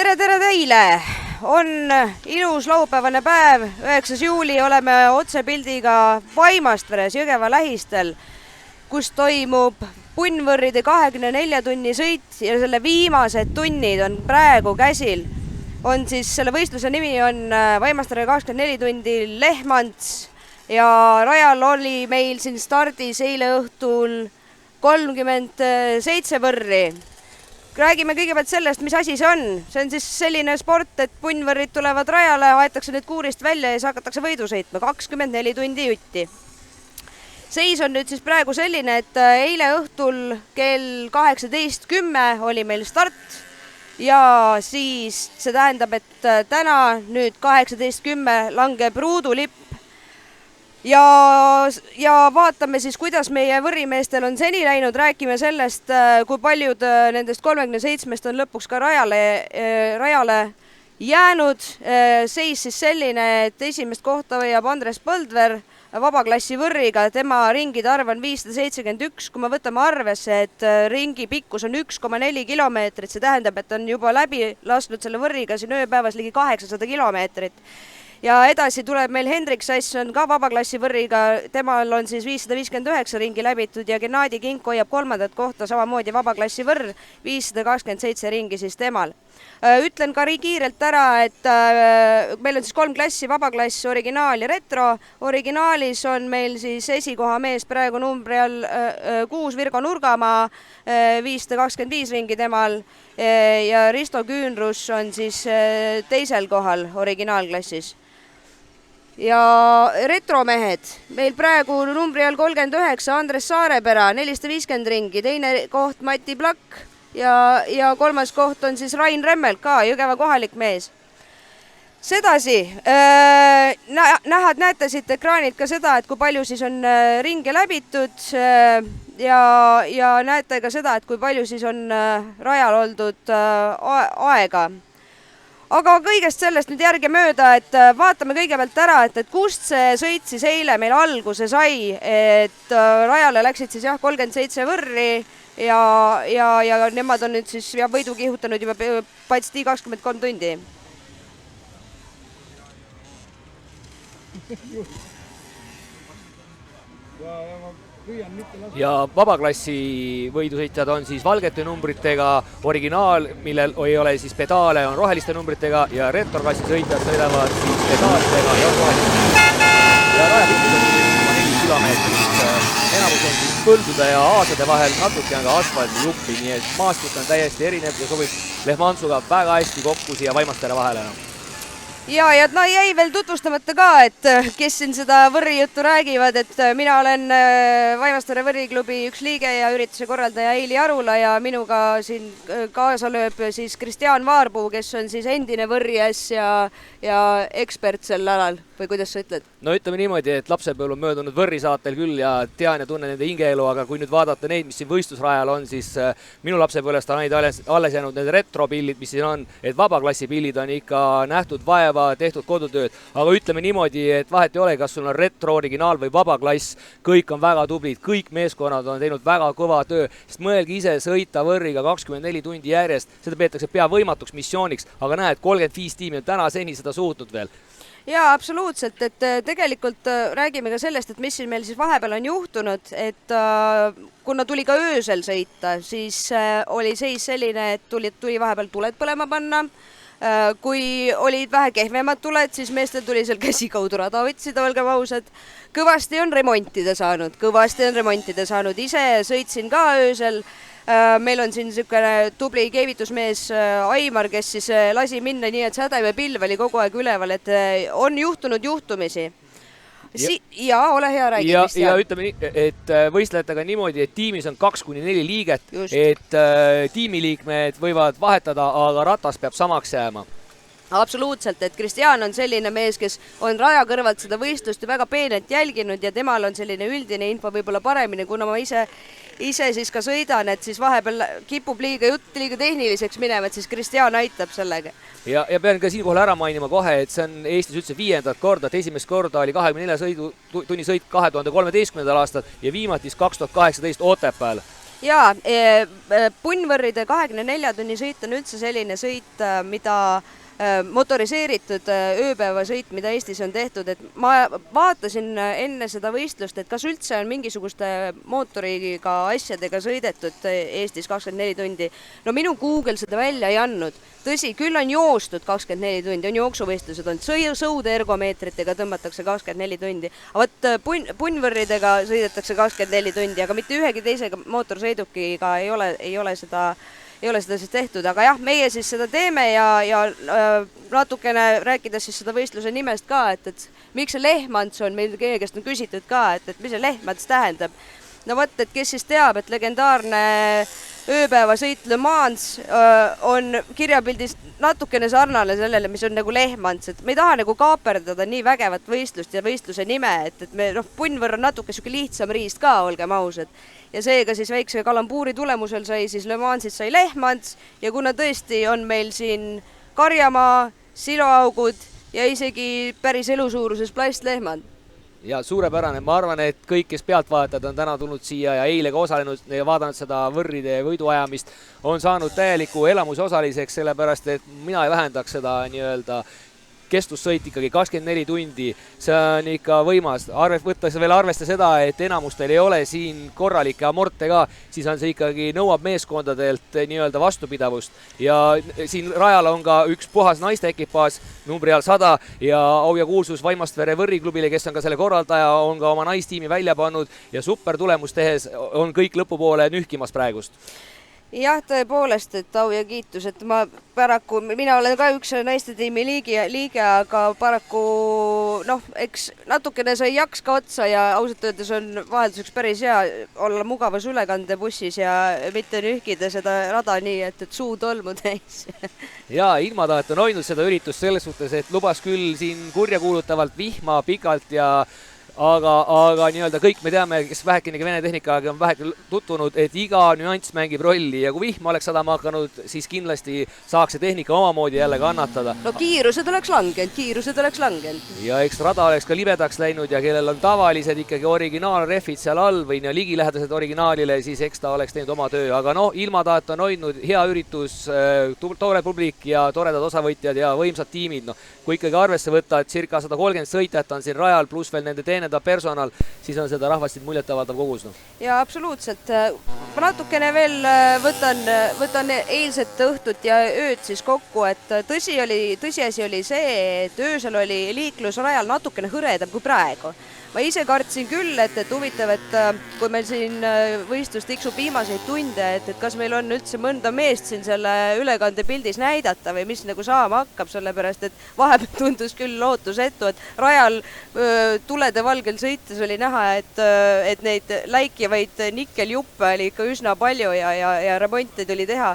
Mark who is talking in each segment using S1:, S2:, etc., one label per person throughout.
S1: Tere teile! On ilus laupäevane päev, 9. juuli, oleme otsepildiga Vaimastveres Jõgeva lähistel, kus toimub punnvõrride 24 tunni sõit ja selle viimased tunnid on praegu käsil. Selle võistluse nimi on Vaimastveres 24 tundi Lehmants ja rajal oli meil siin stardis eile õhtul 37 võrri. Räägime kõigepealt sellest, mis asi see on. See on siis selline sport, et punnvõrrid tulevad rajale, aetakse need kuurist välja ja siis hakatakse võidu sõitma 24 tundi jutti. Seis on nüüd siis praegu selline, et eile õhtul kell 18.10 oli meil start ja siis see tähendab, et täna nüüd 18.10 langeb ruudulipp. Ja vaatame siis, kuidas meie võrrimeestel on seni läinud, räägime sellest, kui paljud nendest 37 on lõpuks ka rajale jäänud. Seis siis selline, et esimest kohta hoiab Andres Põldver vabaklassi võrriga, tema ringide arv on 571, kui me võtame arvesse, et ringi pikkus on 1,4 kilomeetrit, see tähendab, et on juba läbi lasknud selle võrriga siin ööpäevas ligi 800 kilomeetrit. Ja edasi tuleb meil Hendrik Sass, on ka vabaklassi võrriga, temal on siis 559 ringi läbitud ja Gennadi Kink hoiab kolmandat kohta samamoodi vabaklassi võrr, 527 ringi siis temal. Ütlen ka kiirelt ära, et meil on siis 3 klassi, vabaklass, originaal ja retro. Originaalis on meil siis esikoha mees praegu numbri all 6 Virgo Nurgamaa, 525 ringi temal ja Risto Küünrus on siis teisel kohal originaalklassis. Ja retromehed, meil praegu numbri all 39 Andres Saarepera, 450 ringi, teine koht Mati Plakk ja kolmas koht on siis Rain Remmel ka, Jõgeva kohalik mees. Sedasi, näete siit ekraanilt ka seda, et kui palju siis on ringe läbitud ja näete ka seda, et kui palju siis on rajal oldud aega. Aga kõigest sellest nüüd järge mööda, et vaatame kõigepealt ära, et kust see sõit siis eile meil alguse sai, et rajale läksid siis 37 võrri ja nemad on nüüd siis võidu kihutanud juba patsti 23 tundi.
S2: Ja vabaklassi võidusõitjad on siis valgete numbritega, originaal, millel ei ole siis pedaale, on roheliste numbritega ja retroklassi sõitjad sõidavad siis pedaalidega ja roheliste. Ja rajapikkus on 4 kilomeetrit. Enamus on siis põldude ja aasade vahel, natuke on ka asfaldijuppi, nii et maastik on täiesti erinev ja sobib Lehmantsuga väga hästi kokku siia Vaimastveere vahele.
S1: Ja jäi veel tutvustamata ka, et kes siin seda võrrijuttu räägivad, et mina olen Vaimastveere võrriklubi üks liige ja ürituse korraldaja Eili Arula ja minuga siin kaasa lööb siis Kristjaan Vaarpuu, kes on siis endine võrries ja ekspert sel alal, või kuidas sa ütled?
S2: No ütleme niimoodi, et lapsepõlv on möödunud võrrisaatel küll ja tean ja tunnen nende hingeelu, aga kui nüüd vaadata neid, mis siin võistlusrajal on, siis minu lapsepõlvest on alles jäänud need retropillid, mis siin on, et vabaklassi pillid on ikka nähtud vaeva, tehtud kodutööd, aga ütleme niimoodi, et vahet ei ole, kas sul on retro, originaal või vabaklass, kõik on väga tublid, kõik meeskonnad on teinud väga kõva töö, sest mõelge ise sõita võrriga 24 tundi järjest, seda peetakse pea võimatuks missiooniks, aga näed, 35 tiimi on täna seni seda suutnud veel.
S1: Jaa, absoluutselt, et tegelikult räägime ka sellest, et mis siin meil siis vahepeal on juhtunud, et kuna tuli ka öösel sõita, siis oli seis selline, et tuli vahepeal tuled põlema panna. Kui olid vähe kehvemad tuled, siis meestel tuli seal käsikaudu rada otsida, olgem ausad. Kõvasti on remontida saanud. Ise sõitsin ka öösel. Meil on siin niisugune tubli keevitusmees Aimar, kes siis lasi minna nii, et sädeme pilv oli kogu aeg üleval, et on juhtunud juhtumisi. Ja ole hea, räägi.
S2: Ja ütleme, et võistlejatega niimoodi, et tiimis on 2-4 liiget, et tiimiliikmed võivad vahetada, aga ratas peab samaks jääma.
S1: Absoluutselt, et Kristjaan on selline mees, kes on raja kõrvalt seda võistlust väga peenelt jälginud ja temal on selline üldine info võib-olla paremini, kuna ma ise siis ka sõidan, et siis vahepeal kipub liiga tehniliseks minema, et siis Kristjaan aitab sellega.
S2: Ja pean ka siinkohal ära mainima kohe, et see on Eestis üldse 5. korda, et esimest korda oli 24 tunni sõit 2013. aastal ja viimatis 2018 Otepääl.
S1: Jaa, punnvõrride 24 tunni sõit on üldse selline sõit, mida motoriseeritud ööpäevasõit, mida Eestis on tehtud, et ma vaatasin enne seda võistlust, et kas üldse on mingisuguste mootoriga asjadega sõidetud Eestis 24 tundi. No minu Google seda välja ei andnud. Tõsi, küll on joostud 24 tundi, on jooksuvõistlused, on sõudeergomeetritega tõmmatakse 24 tundi. Aga punnvõrridega sõidetakse 24 tundi, aga mitte ühegi teise mootorsõidukiga ei ole seda siis tehtud, aga jah, meie siis seda teeme ja natukene rääkides siis seda võistluse nimest ka, et miks see Lehmants on, meil keegi käest on küsitud ka, et mis see Lehmants tähendab. No vot, et kes siis teab, et legendaarne ööpäevasõit Le Mans on kirjapildis natukene sarnane sellele, mis on nagu Lehmants, et me ei taha nagu kaaperdada nii vägevat võistlust ja võistluse nime, et me punnvõrr on natuke siuke lihtsam riist ka, olgem ausad. Ja seega siis väikse kalambuuri tulemusel sai siis Le Mansit sai Lehmants ja kuna tõesti on meil siin karjamaa, siloaugud ja isegi päris elusuuruses plastlehmad.
S2: Ja suurepärane, ma arvan, et kõik, kes pealtvaatajad on täna tulnud siia ja eile ka osalenud ja vaadanud seda võrride võiduajamist, on saanud täieliku elamuse osaliseks, sellepärast et mina ei vähendaks seda nii-öelda kestussõit ikkagi 24 tundi, see on ikka võimas, võttes veel arvesta seda, et enamustel ei ole siin korralikke amorte ka, siis on see ikkagi nõuab meeskondadelt nii-öelda vastupidavust ja siin rajal on ka üks puhas naiste ekipaaž numbri all 100 ja au ja kuulsus Vaimastvere võrriklubile, kes on ka selle korraldaja, on ka oma naistiimi välja pannud ja super tulemust tehes on kõik lõpupoole nühkimas praegust.
S1: Jah, tõepoolest, et au ja kiitus, et mina olen ka üks naiste tiimi liige, aga paraku eks natukene sai jaks ka otsa ja ausalt öeldes on vahelduseks päris hea olla mugavas ülekandebussis ja mitte nühkida seda rada nii, et suu tolmu täis.
S2: Ja ilmataat on hoidnud seda üritust selles suhtes, et lubas küll siin kurjakuulutavalt vihma pikalt aga nii-öelda kõik me teame, kes vähekenegi Vene tehnikaga on väheke tutvunud, et iga nüanss mängib rolli ja kui vihma oleks sadama hakanud, siis kindlasti saaks see tehnika omamoodi jälle kannatada.
S1: No kiirused oleks langenud.
S2: Ja eks rada oleks ka libedaks läinud ja kellel on tavalised ikkagi originaalrehvid seal all või ligilähedased originaalile, siis eks ta oleks teinud oma töö, aga ilmataat on hoidnud hea üritus, tore publik ja toredad osavõtjad ja võimsad tiimid. Kui ikkagi arvesse võtta, et circa 130 sõitjat on siin rajal, pluss veel nende teenenda personal, siis on seda rahvastit muljetavaldav kogus.
S1: Ja absoluutselt. Ma natukene veel võtan eilset õhtut ja ööd siis kokku, et tõsiasi oli see, et öösel oli liiklus rajal natukene hõredam kui praegu. Ma ise kartsin küll, et huvitav, et kui meil siin võistlus tiksub viimaseid tunde, et kas meil on üldse mõnda meest siin selle ülekandepildis näidata või mis nagu saama hakkab, sellepärast et vahepeal tundus küll lootusetu, et rajal tulede valgel sõites oli näha, et neid läikivaid nikkeljuppe oli ikka üsna palju ja remonti tuli teha.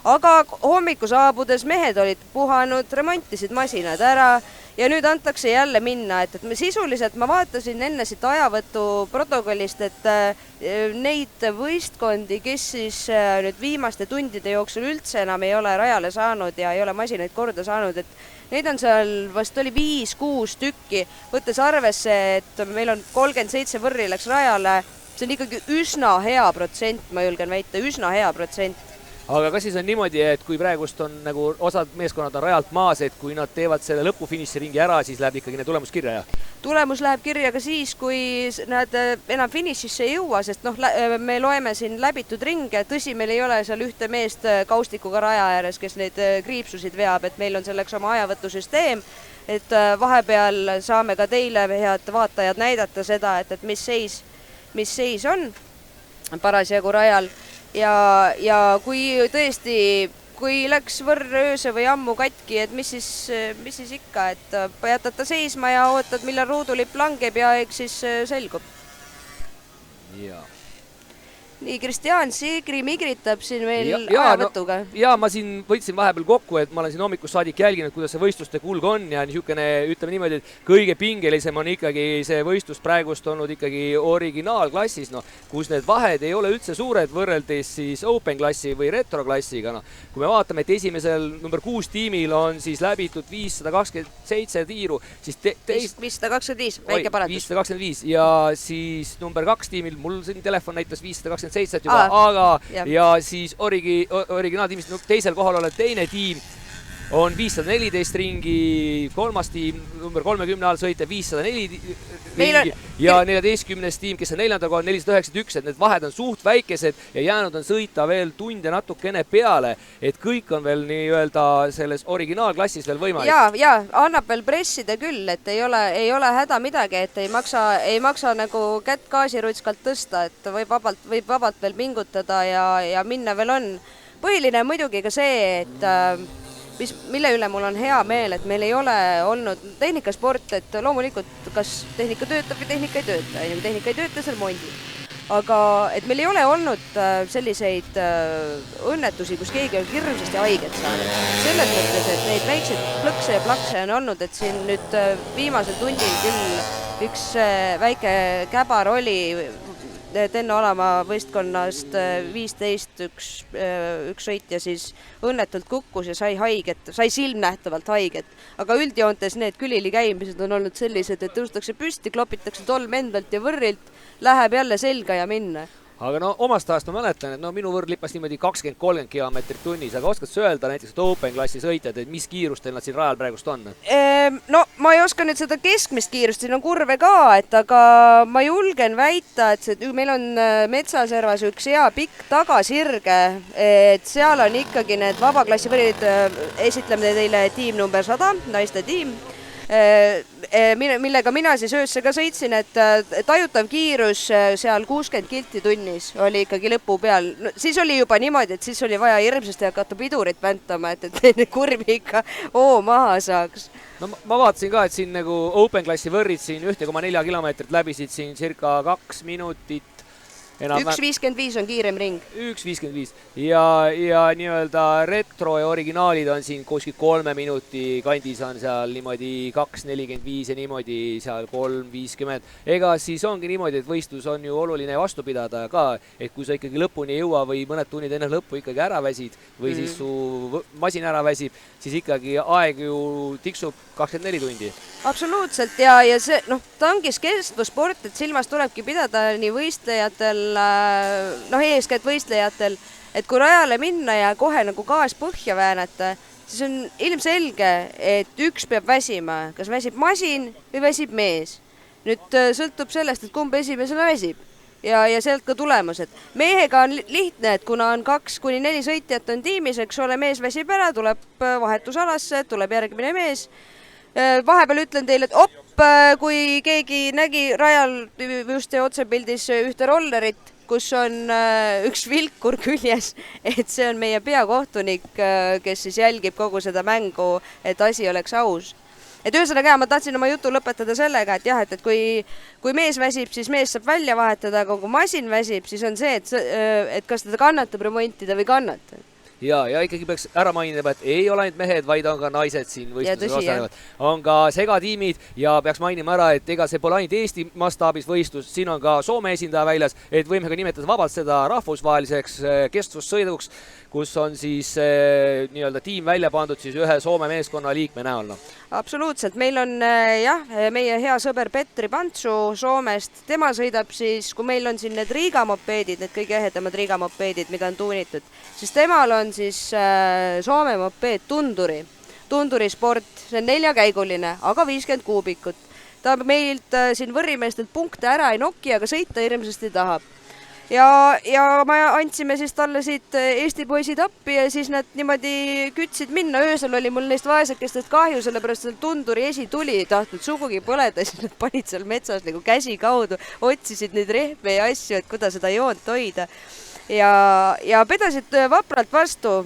S1: Aga hommiku saabudes mehed olid puhanud, remontisid masinad ära ja nüüd antakse jälle minna, et sisuliselt ma vaatasin enne siit ajavõtu protokollist, et neid võistkondi, kes siis nüüd viimaste tundide jooksul üldse enam ei ole rajale saanud ja ei ole masinaid korda saanud, et neid on seal vast oli 5-6 tükki, võttes arvesse, et meil on 37 võrri läks rajale, see on ikkagi üsna hea protsent, ma julgen väita, üsna hea protsent.
S2: Aga kas siis on niimoodi, et kui praegust on nagu osad meeskonnad on rajalt maas, et kui nad teevad selle lõpufiniširingi ära, siis läheb ikkagi tulemus kirja?
S1: Tulemus läheb kirja ka siis, kui nad enam finišisse ei jõua, sest me loeme siin läbitud ringe, tõsi, meil ei ole seal ühte meest kaustikuga raja ääres, kes neid kriipsusid veab, et meil on selleks oma ajavõtusüsteem, et vahepeal saame ka teile, head vaatajad, näidata seda, et mis seis on parasjagu rajal. Ja kui tõesti, kui läks võrr ööse või ammu katki, et mis siis ikka, et jätad ta seisma ja ootad, millal ruudulipp langeb ja eks siis selgub.
S2: Jaa.
S1: Nii, Kristjan Sigri migritab siin meil ajavõtuga.
S2: Ma siin võtsin vahepeal kokku, et ma olen siin hommikust saadik jälginud, kuidas see võistluste kulg on ja niisugune, ütleme niimoodi, et kõige pingelisem on ikkagi see võistlus praegust olnud ikkagi originaalklassis, kus need vahed ei ole üldse suured võrreldes siis Open klassi või Retro klassiga. Kui me vaatame, et esimesel number 6 tiimil on siis läbitud 527 tiiru, siis
S1: 525, väike paratus.
S2: 525 ja siis number 2 tiimil, mul siin telefon näitas 525 27 juba, aga
S1: jah.
S2: ja siis originaaltiimist teisel kohal olev teine tiim on 514 ringi, kolmas tiim number 30 all sõita 504 ringi ja 14. tiim, kes on neljandal kohal 491, et need vahed on suht väikesed ja jäänud on sõita veel tund ja natukene peale, et kõik on veel nii-öelda selles originaalklassis veel võimalik.
S1: Ja annab veel pressida küll, et ei ole häda midagi, et ei maksa nagu kätt gaasirutskalt tõsta, et võib vabalt veel pingutada ja minna veel on. Põhiline on muidugi ka see, et mille üle mul on hea meel, et meil ei ole olnud tehnikasport, et loomulikult kas tehnika töötab või tehnika ei tööta, ja kui tehnika ei tööta, seal mondi. Aga et meil ei ole olnud selliseid õnnetusi, kus keegi on hirmsasti haiget saanud. Selles mõttes, et neid väikseid plõkse ja plakse on olnud, et siin nüüd viimasel tunnil küll üks väike käbar oli Tenno Alamaa võistkonnast 15 üks sõitja siis õnnetult kukkus ja sai silmnähtavalt haiget. Aga üldjoontes need külili käimised on olnud sellised, et tõustakse püsti, klopitakse tolm endalt ja võrrilt, läheb jälle selga ja minna.
S2: Aga no omast ajast ma mäletan, et minu võrd lipas niimoodi 20-30 kilomeetrit tunnis, aga oskad sa öelda näiteks, et Open klassi sõitjad, et mis kiirustel nad siin rajal praegust on?
S1: No ma ei oska nüüd seda keskmist kiirust, siin on kurve ka, aga ma julgen väita, et meil on metsaservas üks hea pikk tagasirge, et seal on ikkagi need vabaklassi võrid, esitleme teile tiim number 100, naiste tiim, millega mina siis öösse ka sõitsin, et tajutav kiirus seal 60 kilti tunnis oli ikkagi lõpu peal. No, siis oli juba niimoodi, et siis oli vaja hirmsasti hakata pidurit väntama, et kurvi ikka maha saaks.
S2: No ma vaatasin ka, et siin nagu Open klassi võrrid siin 1,4 kilomeetrit läbisid siin circa 2 minutit.
S1: 1.55 on kiirem ring.
S2: 1.55 ja nii-öelda retro ja originaalid on siin kuskil 3 minuti kandis on seal niimoodi 2.45 ja niimoodi seal 3.50. Ega siis ongi niimoodi, et võistlus on ju oluline vastu pidada ka, et kui sa ikkagi lõpuni ei jõua või mõned tunnid enne lõppu ikkagi ära väsid või siis su masin ära väsib, siis ikkagi aeg ju tiksub 24 tundi.
S1: Absoluutselt ja see, ta ongi kestvussport, et silmas tulebki pidada nii võistlejatel, eeskätt võistlejatel, et kui rajale minna ja kohe nagu gaas põhja väänata, siis on ilmselge, et üks peab väsima, kas väsib masin või väsib mees. Nüüd sõltub sellest, et kumb esimesena väsib ja sealt ka tulemused. Mehega on lihtne, et kuna on 2-4 sõitjat on tiimis, eks ole, mees väsib ära, tuleb vahetusalasse, tuleb järgmine mees. Vahepeal ütlen teile, et kui keegi nägi rajal just otsepildis ühte rollerit, kus on üks vilkur küljes, et see on meie peakohtunik, kes siis jälgib kogu seda mängu, et asi oleks aus. Et ühesõnaga, ma tahtsin oma jutu lõpetada sellega, et jah, et kui mees väsib, siis mees saab välja vahetada, aga kui masin väsib, siis on see, et kas teda kannatab remontida või kannata.
S2: Ja ikkagi peaks ära mainima, et ei ole ainult mehed, vaid on ka naised siin võistluses osalevad. On ka segatiimid ja peaks mainima ära, et ega see pole ainult Eesti mastaabis võistlus, siin on ka Soome esindaja väljas, et võime ka nimetada vabalt seda rahvusvaheliseks kestvussõiduks, kus on siis nii-öelda tiim välja pandud siis ühe Soome meeskonna liikme näol.
S1: Absoluutselt, meil on meie hea sõber Petri Pantsu Soomest, tema sõidab siis, kui meil on siin need Riiga-mopeedid, need kõige ehedamad Riiga-mopeedid, mida on tuunitud, siis temal on siis Soome mopeed Tunduri sport, see on 4-käiguline, aga 50 kuubikut. Ta meilt siin võrrimeestelt punkte ära ei noki, aga sõita hirmsasti tahab. Ja me andsime siis talle siit Eesti poisid appi ja siis nad niimoodi kütsid minna. Öösel oli mul neist vaesekestest kahju, sellepärast et Tunduri esi tuli ei tahtnud sugugi põleda, siis nad panid seal metsas nagu käsi kaudu, otsisid neid rehve ja asju, et kuidas seda joont hoida. Ja pedasid vapralt vastu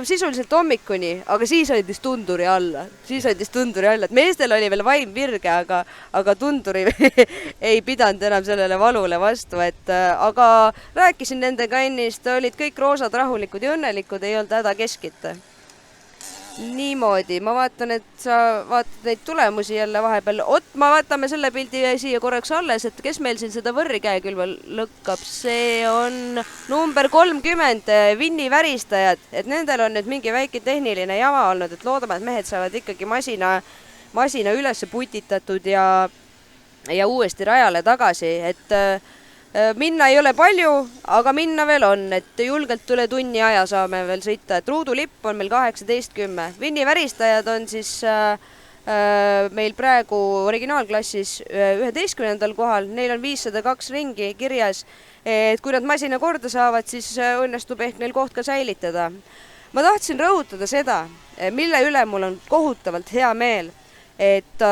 S1: sisuliselt hommikuni, aga siis andis Tunduri alla. Et meestel oli veel vaim virge, aga Tunduri ei pidanud enam sellele valule vastu. Aga rääkisin nendega ennist, olid kõik roosad, rahulikud ja õnnelikud, ei olnud häda keskita. Niimoodi, ma vaatan, et sa vaatad neid tulemusi jälle vahepeal. Ma vaatame selle pildi siia korraks alles, et kes meil siin seda võrri käekülval lõkkab. See on number 30, Vinni väristajad, et nendel on nüüd mingi väike tehniline jama olnud, et loodame, et mehed saavad ikkagi masina üles putitatud ja uuesti rajale tagasi, et Minna ei ole palju, aga minna veel on, et julgelt üle tunni aja saame veel sõita, et ruudulipp on meil 18.10. Vinni väristajad on siis meil praegu originaalklassis 11. kohal, neil on 502 ringi kirjas, et kui nad masina korda saavad, siis õnnestub ehk neil koht ka säilitada. Ma tahtsin rõhutada seda, mille üle mul on kohutavalt hea meel, et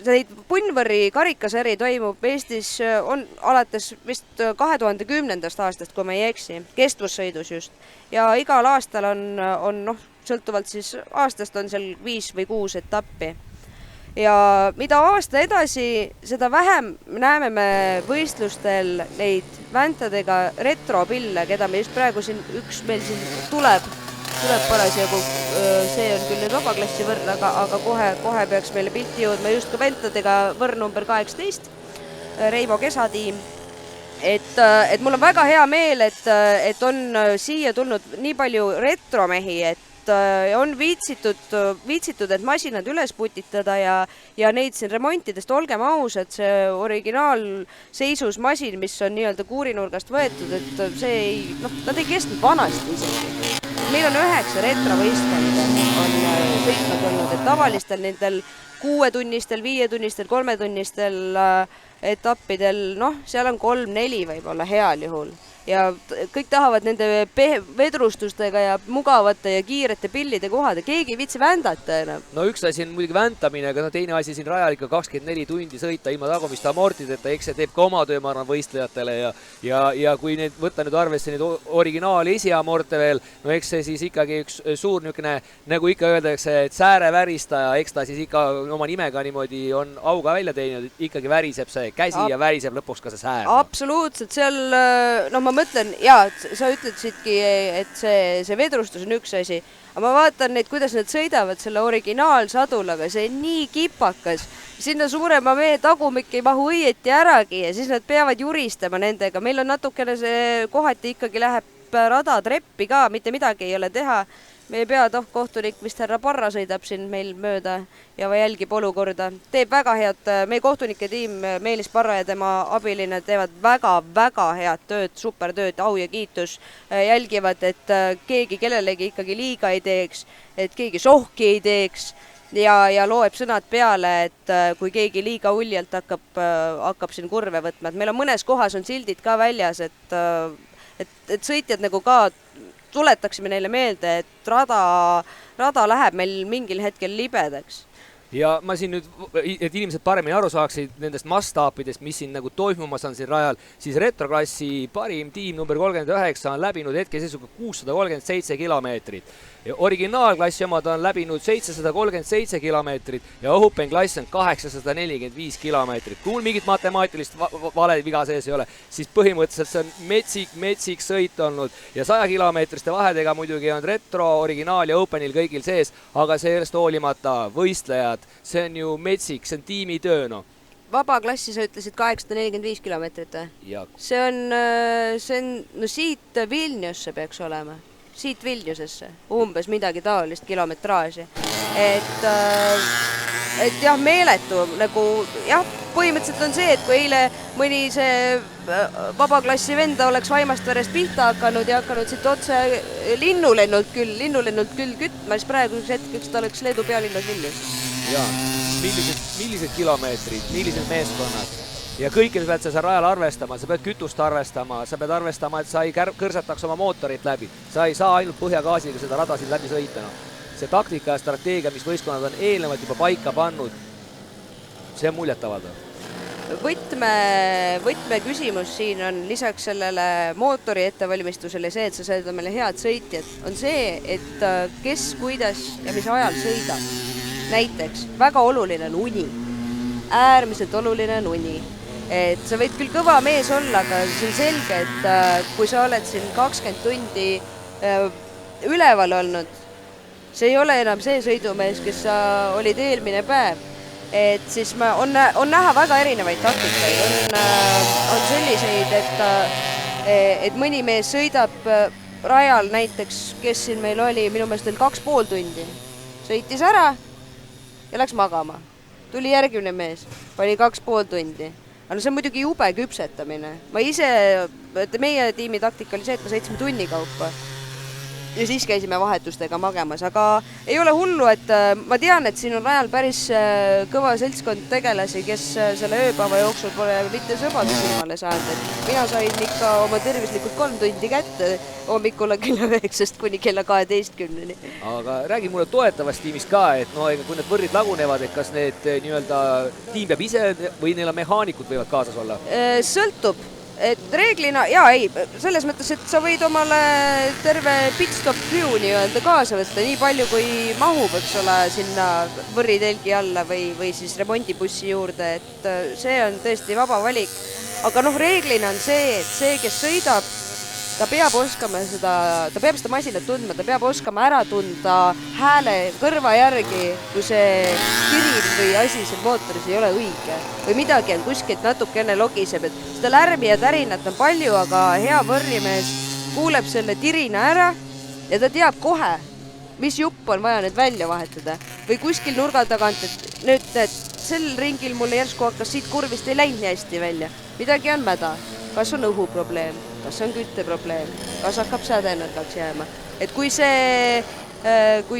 S1: neid Punvõrri karikasari toimub Eestis on alates vist 2010. aastast, kui ma ei eksi, kestvussõidus just. Ja igal aastal on sõltuvalt siis aastast on seal 5 või 6 etappi. Ja mida aasta edasi, seda vähem näeme me võistlustel neid väntadega retropille, keda me just praegu siin, üks meil siin tuleb parasjagu, see on küll nüüd vabaklassi võrn, aga kohe peaks meile pilti jõudma just ka ventadega võrn number 18, Reivo Kesatiim. Et mul on väga hea meel, et on siia tulnud nii palju retromehi, et on viitsitud, et masinad üles putitada ja neid siin remontidest, olgem ausad, see originaalseisus masin, mis on nii-öelda kuurinurgast võetud, et see ei, nad ei kestnud vanasti isegi. Meil on 9 retrovõistkonda on sõitnud olnud, et tavalistel nendel 6-tunnistel, 5-tunnistel, 3-tunnistel etappidel, seal on 3-4 võib-olla heal juhul. Ja kõik tahavad nende vedrustustega ja mugavate ja kiirete pillide kohad ja keegi ei viitsi vändata enam.
S2: No üks asi on muidugi väntamine, aga teine asi siin rajal ikka 24 tundi sõita ilma tagumiste amortideta, eks see teeb ka oma töö, ma arvan, võistlejatele ja kui need võtta nüüd arvesse neid originaali esiamorte veel, no eks see siis ikkagi üks suur niisugune, nagu ikka öeldakse, et sääreväristaja, eks ta siis ikka oma nimega niimoodi on auga välja teeninud, ikkagi väriseb see käsi ja väriseb lõpuks ka see säär.
S1: Absoluutselt, seal, ma mõtlen, jaa, sa ütlesidki, et see vedrustus on üks asi, aga ma vaatan neid, kuidas nad sõidavad selle originaalsadulaga, see on nii kipakas, sinna suurema mee tagumik ei mahu õieti äragi ja siis nad peavad juristama nendega, meil on natukene see kohati ikkagi läheb rada treppi ka, mitte midagi ei ole teha. Meie kohtunik vist härra Parra sõidab siin meil mööda ja jälgib olukorda. Teeb väga head, meie kohtunike tiim Meelis Parra ja tema abiline teevad väga-väga head tööd, supertööd, au ja kiitus. Jälgivad, et keegi kellelegi ikkagi liiga ei teeks, et keegi sohki ei teeks ja loeb sõnad peale, et kui keegi liiga uljalt hakkab siin kurve võtma. Et meil on mõnes kohas on sildid ka väljas, et sõitjad nagu ka tuletaksime neile meelde, et rada läheb meil mingil hetkel libedaks.
S2: Ja ma siin nüüd, et inimesed paremini aru saaksid nendest mastaapidest, mis siin nagu toimumas on siin rajal, siis retroklassi parim tiim number 39 on läbinud hetkeseisuga 637 kilomeetrit. Originaalklassi omad on läbinud 737 kilomeetrit ja Open klass on 845 kilomeetrit. Kui mul mingit matemaatilist viga sees ei ole, siis põhimõtteliselt see on metsik sõit olnud ja 100 kilomeetriste vahedega muidugi on retro, originaal ja Openil kõigil sees, aga sellest hoolimata võistlejad, see on ju metsik, see on tiimitöö,
S1: Vabaklassi sa ütlesid 845 kilomeetrit või? See on siit Vilniusse peaks olema. Siit Vilniusesse, umbes midagi taolist kilometraaži. Et jah, meeletu, nagu jah, põhimõtteliselt on see, et kui eile mõni see vabaklassi venda oleks Vaimastverest pihta hakanud ja hakanud siit otse linnulennult küll kütma, siis praeguseks hetkeks ta oleks Leedu pealinnas Vilnius.
S2: Jaa, millised kilomeetrid, millised meeskonnad? Ja kõike pead sa rajal arvestama, sa pead kütust arvestama, sa pead arvestama, et sa ei kõrsataks oma mootorit läbi. Sa ei saa ainult põhjagaasiga seda rada siin läbi sõita. See taktika ja strateegia, mis võistkonnad on eelnevalt juba paika pannud, see on muljetavaldav. Võtme küsimus siin on lisaks sellele mootori ettevalmistusele see, et sa saad meile head sõitjad, on see, et kes, kuidas ja mis ajal sõidab. Näiteks, väga oluline on uni. Äärmiselt oluline on uni. Et sa võid küll kõva mees olla, aga see on selge, et kui sa oled siin 20 tundi üleval olnud, see ei ole enam see sõidumees, kes sa olid eelmine päev. Et siis on näha väga erinevaid taktikaid. On selliseid, et mõni mees sõidab rajal näiteks, kes siin meil oli, minu meelest 2,5 tundi. Sõitis ära ja läks magama. Tuli järgmine mees, pani 2,5 tundi.
S1: aga no see on muidugi jube küpsetamine. Ma ise, meie tiimi taktika oli see, et me sõitsime tunni kaupa. Ja siis käisime vahetustega magemas, aga ei ole hullu, et ma tean, et siin on rajal päris kõva seltskond tegelasi, kes selle ööpäeva jooksul pole mitte sõbadu silmale saanud. Et mina sain ikka oma tervislikult 3 tundi kätte hommikul kella 9 kuni kella 12-ni.
S2: Aga räägi mulle toetavast tiimist ka, et no, kui need võrrid lagunevad, et kas need nii-öelda tiim peab ise või neil mehaanikud võivad kaasas olla?
S1: Sõltub. Et reeglina, selles mõttes, et sa võid omale terve pitstop crew nii-öelda kaasa võtta nii palju, kui mahub, eks ole, sinna võrritelgi alla või siis remondibussi juurde, et see on tõesti vaba valik. Aga reeglina on see, et see, kes sõidab, ta peab seda masinat tundma, ta peab oskama ära tunda hääle kõrva järgi, kui see kirin või asi seal mootoris ei ole õige. Või midagi on kuskilt natukene logiseb, et seda lärmi ja tärinat on palju, aga hea võrrimees kuuleb selle tirina ära ja ta teab kohe, mis jupp on vaja need välja vahetada. Või kuskil nurga tagant, et nüüd sel ringil mulle järsku hakkas siit kurvist ei läinud nii hästi välja. Midagi on mäda. Kas on õhuprobleem, kas on kütteprobleem, kas hakkab sädenõrgaks jääma. Et kui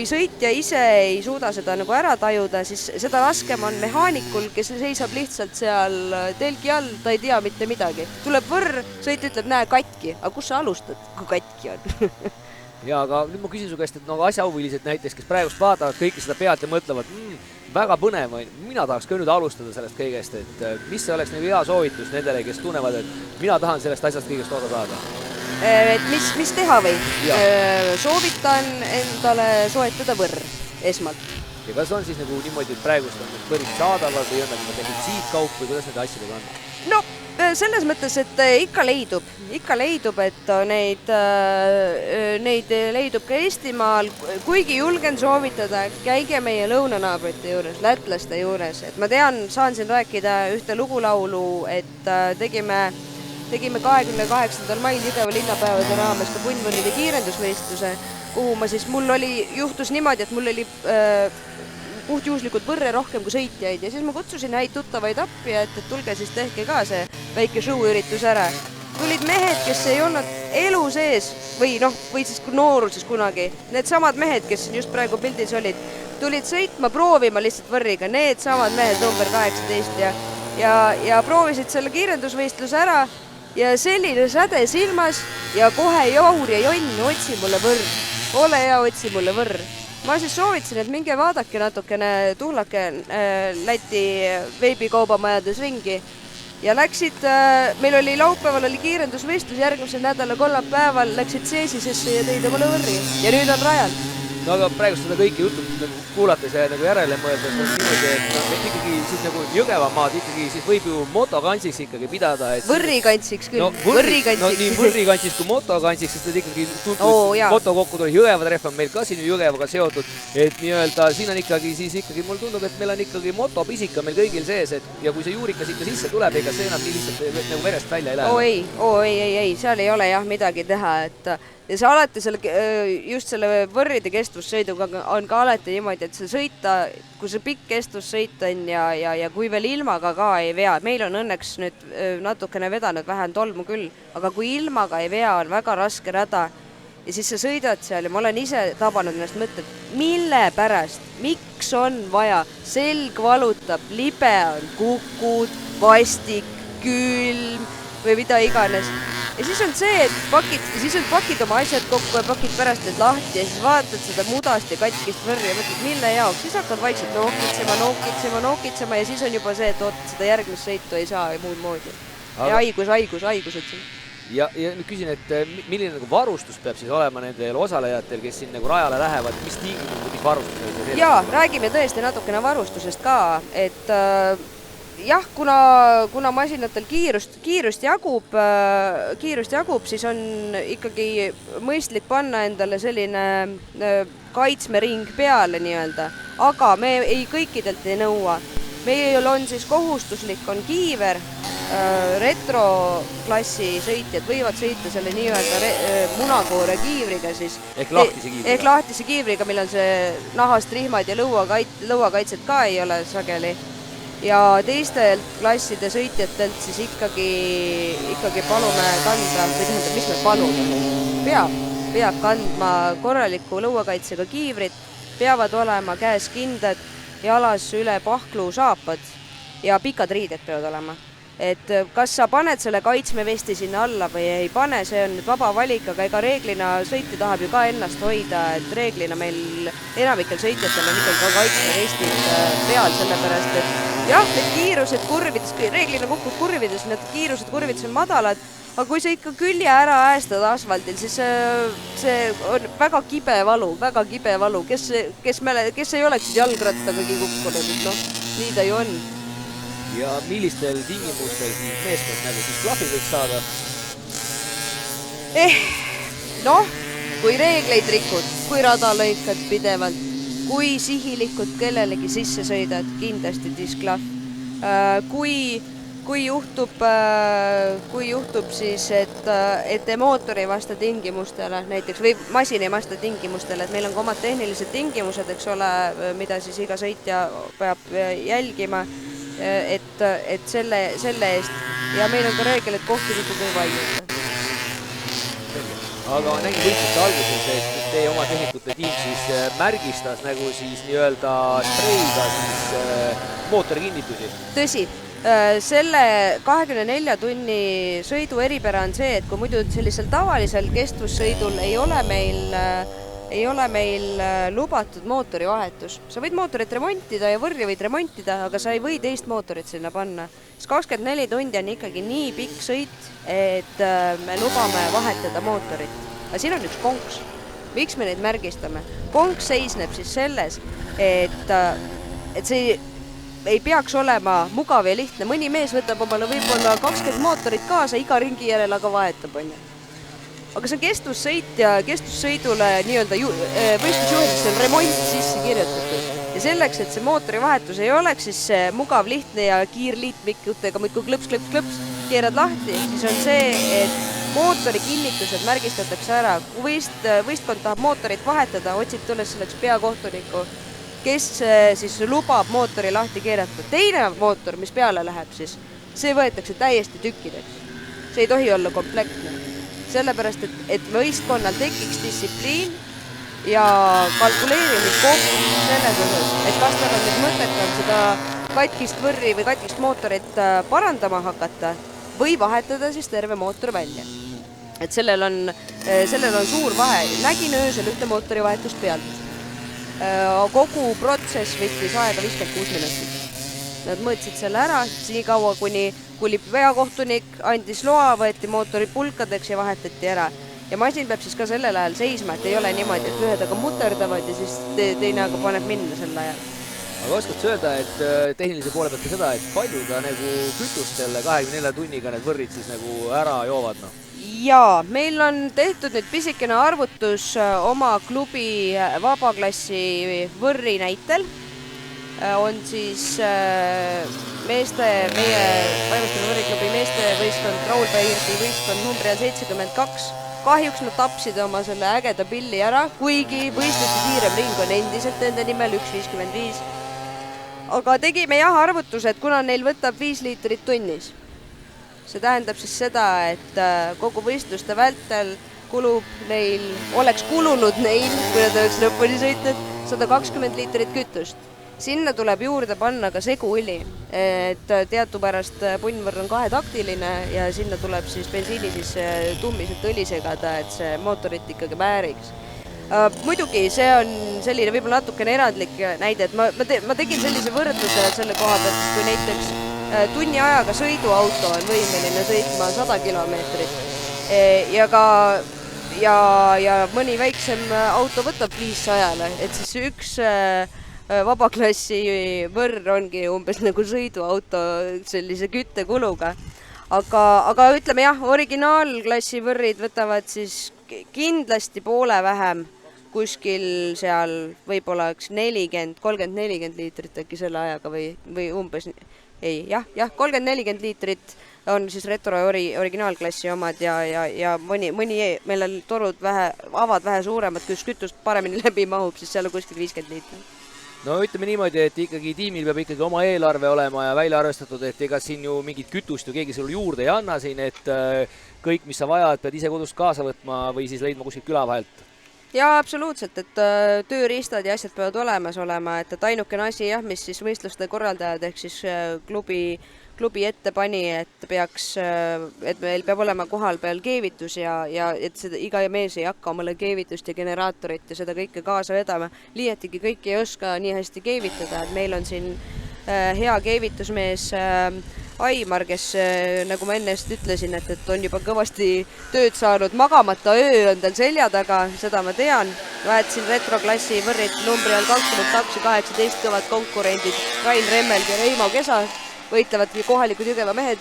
S1: sõitja ise ei suuda seda nagu ära tajuda, siis seda raskem on mehaanikul, kes seisab lihtsalt seal telgi all, ta ei tea mitte midagi. Tuleb võrr, sõitja ütleb, näe katki, aga kus sa alustad, kui katki on?
S2: Ja, aga nüüd ma küsin su käest, et asjahuvilised näiteks, kes praegust vaatavad kõike seda pealt ja mõtlevad, väga põnev, mina tahaks ka nüüd alustada sellest kõigest, et mis see oleks hea soovitus nendele, kes tunnevad, et mina tahan sellest asjast kõigest osa saada?
S1: Et mis teha või? Soovitan endale soetada võrr esmalt.
S2: Ja kas on siis nagu niimoodi, et praegust on võrrid saadavad või on nagu defitsiitkaup või kuidas need asjadega on?
S1: No, selles mõttes, et ikka leidub, et neid leidub ka Eestimaal, kuigi julgen soovitada, käige meie lõunanaabrite juures, lätlaste juures, et ma tean, saan siin rääkida ühte lugulaulu, et tegime 28. mail Jõgeva linnapäevade raames ka punnvõrride kiirendusvõistluse, kuhu juhtus niimoodi, et mul oli puhtjuhuslikult võrre rohkem kui sõitjaid ja siis ma kutsusin häid tuttavaid appi, et tulge siis tehke ka see väike show-üritus ära. Tulid mehed, kes ei olnud elu sees või siis nooruses kunagi, need samad mehed, kes siin just praegu pildis olid, tulid sõitma, proovima lihtsalt võrriga, need samad mehed number 18 ja proovisid selle kiirendusvõistluse ära ja selline säde silmas ja kohe Jour ja Jonn, otsi mulle võrr, ole hea, otsi mulle võrr. Ma siis soovitasin, et minge vaadake natukene tuhlake Läti veebikaubamajades ringi ja läksid, meil oli laupäeval oli kiirendusvõistlus, järgmisel nädala kolmapäeval läksid Seesisesse ja tõid omale võrri ja nüüd on rajal.
S2: No aga praegu seda kõiki jutut kuulates ja nagu järele mõeldes on niimoodi, et ikkagi siis nagu Jõgevamaad ikkagi siis võib ju motokantsiks ikkagi pidada.
S1: Võrrikantsiks küll.
S2: Nii võrrikantsiks kui motokantsiks, sest need ikkagi motokokku tuli Jõgeva trehv on meil ka siin Jõgevaga seotud, et nii-öelda siin on ikkagi mul tundub, et meil on ikkagi motopisika meil kõigil sees, et ja kui see juurikas ikka sisse tuleb, ega see enam nii lihtsalt nagu verest välja ei lähe.
S1: Ei, seal ei ole jah midagi teha, et ja see alati just selle võrride kestvussõiduga on ka alati niimoodi, et see sõita, kui see pikk kestvussõit on ja kui veel ilmaga ka ei vea, meil on õnneks nüüd natukene vedanud vähem tolmu küll, aga kui ilmaga ei vea, on väga raske rada ja siis sa sõidad seal ja ma olen ise tabanud ennast mõtted, mille pärast, miks on vaja, selg valutab, libe on kukud, vastik, külm või mida iganes. Ja siis on see, et pakid oma asjad kokku ja pakid pärast need lahti ja siis vaatad seda mudast ja katkist võrri ja mõtled, mille jaoks. Siis hakkad vaikselt nookitsema ja siis on juba see, et seda järgmist sõitu ei saa muud moodi. Ja haigused siin.
S2: Ja nüüd küsin, et milline nagu varustus peab siis olema nendel osalejatel, kes siin nagu rajale lähevad, mis tingimused, mis varustus?
S1: Jaa, räägime tõesti natukene varustusest ka, et jah, kuna masinatel kiirust jagub, siis on ikkagi mõistlik panna endale selline kaitsmering peale nii-öelda, aga me kõikidelt ei nõua. Meil on siis kohustuslik on kiiver, retroklassi sõitjad võivad sõita selle nii-öelda munakoore kiivriga siis.
S2: Ehk
S1: lahtise kiivriga, millel on see nahast rihmad ja lõuakaitset ka ei ole sageli. ja teistelt klasside sõitjatelt siis ikkagi palume kanda, või tähendab, mis me palume, peab kandma korraliku lõuakaitsega kiivrit, peavad olema käes kindad, jalas üle pahklu saapad ja pikad riided peavad olema. Et kas sa paned selle kaitsmevesti sinna alla või ei pane, see on nüüd vaba valik, aga ega reeglina sõitja tahab ju ka ennast hoida, et reeglina meil enamikel sõitjatel on ikkagi ka kaitsmevestid peal, sellepärast et jah, need kiirused kurvides, reeglina kukub kurvides, need kiirused kurvides on madalad, aga kui sa ikka külje ära äästad asfaldil, siis see on väga kibe valu, kes ei oleks jalgrattagagi kukkunud, et noh, nii ta ju on.
S2: Ja millistel tingimustel siis meeskond nagu siis klahvi võiks saada?
S1: Noh, kui reegleid rikud, kui rada lõikad pidevalt, kui sihilikud kellelegi sisse sõidad, kindlasti disklahv. Kui juhtub siis, et mootor ei vasta tingimustele näiteks või masin ei vasta tingimustele, et meil on ka omad tehnilised tingimused, eks ole, mida siis iga sõitja peab jälgima, et selle eest ja meil on ka reegel, et kohtunikud ei vaiuta.
S2: Aga nägin võistluste alguses, et teie oma tehnikute tiim siis märgistas nagu siis nii-öelda spreiga siis mootori kinnitusi.
S1: Tõsi, selle 24 tunni sõidu eripära on see, et kui muidu sellisel tavalisel kestvussõidul ei ole meil lubatud mootorivahetus. Sa võid mootorit remontida ja võrri võid remontida, aga sa ei või teist mootorit sinna panna. 24 tundi on ikkagi nii pikk sõit, et me lubame vahetada mootorit. Aga siin on üks konks. Miks me neid märgistame? Konks seisneb siis selles, et see ei peaks olema mugav ja lihtne. Mõni mees võtab omale võib-olla 20 mootorit kaasa, iga ringi järel aga vahetab. Aga see on kestvussõit ja kestvusssõidule nii-öelda võistlusjuhendisse on remont sisse kirjutatud. Ja selleks, et see mootorivahetus ei oleks, siis see mugav, lihtne ja kiirliitmikutega muidku klõps, keerad lahti, siis on see, et mootori kinnitused märgistatakse ära. Kui võistkond tahab mootorit vahetada, otsib tulles selleks peakohtuniku, kes siis lubab mootori lahti keerata. Teine mootor, mis peale läheb, siis see võetakse täiesti tükkideks. See ei tohi olla komplektne. Sellepärast, et võistkonnal tekiks distsipliin ja kalkuleerimiskoht selles osas, et kas tal on nüüd mõttekam seda katkist võrri või katkist mootorit parandama hakata või vahetada siis terve mootor välja. Et sellel on suur vahe. Nägin öösel ühte mootorivahetust pealt. Kogu protsess võttis aega 56 minutit. Nad mõõtsid selle ära, nii kaua kuni peakohtunik andis loa, võeti mootorid pulkadeks ja vahetati ära. Ja masin peab siis ka sellel ajal seisma, et ei ole niimoodi, et ühed aga muterdavad ja siis teine aga paneb minna sel ajal.
S2: Aga oskad öelda, et tehnilise poole pealt ka seda, et palju ta nagu kütust selle 24 tunniga need võrrid siis nagu ära joovad? No?
S1: Jaa, meil on tehtud nüüd pisikene arvutus oma klubi vabaklassi võrri näitel. On siis meie Vaimustele võrriklubi meeste võistkond, Raul Päirdi võistkond numbri 72. Kahjuks nad tapsid oma selle ägeda pilli ära, kuigi võistluste kiirem ring on endiselt nende nimel 1.55. Aga tegime arvutused, kuna neil võtab 5 liitrit tunnis. See tähendab siis seda, et kogu võistluste vältel oleks kulunud neil, kui nad oleks lõpuni sõitnud, 120 liitrit kütust. Sinna tuleb juurde panna ka seguõli, et teadupärast punnvõrr on kahetaktiline ja sinna tuleb siis bensiini tummiselt õli segada, et see mootorit ikkagi vääriks. Muidugi see on selline võib-olla natukene erandlik näide, et ma tegin sellise võrdluse selle koha pealt, kui näiteks tunni ajaga sõiduauto on võimeline sõitma 100 kilomeetrit ja mõni väiksem auto võtab 500-le, et siis üks vabaklassi võrr ongi umbes nagu sõiduauto sellise küttekuluga. Aga ütleme originaalklassi võrrid võtavad siis kindlasti poole vähem, kuskil seal võib-olla 30-40 liitrit äkki selle ajaga või umbes, 30-40 liitrit on siis retro originaalklassi omad ja mõni meil on torud avad vähe suuremad, kus kütust paremini läbi mahub, siis seal on kuskil 50 liitrit.
S2: no ütleme niimoodi, et ikkagi tiimil peab ikkagi oma eelarve olema ja välja arvestatud, et ega siin ju mingit kütust ju keegi sulle juurde ei anna siin, et kõik, mis sa vajad, pead ise kodust kaasa võtma või siis leidma kuskilt küla vahelt.
S1: Jaa, absoluutselt, et tööriistad ja asjad peavad olemas olema, et ainukene asi jah, mis siis võistluste korraldajad ehk siis klubi ette pani, et meil peab olema kohal peal keevitus ja et seda iga mees ei hakka omale keevitust ja generaatorit ja seda kõike kaasa vedama. Liiatigi kõik ei oska nii hästi keevitada, et meil on siin hea keevitusmees Aimar, kes nagu ma ennest ütlesin, et on juba kõvasti tööd saanud, magamata öö on tal selja taga, seda ma tean. Vaetasin retroklassi võrrid numbri all 22 ja 18 kõvad konkurendid, Rain Remmelg ja Reimo Kesa võitlevad kohalikud Jõgeva mehed,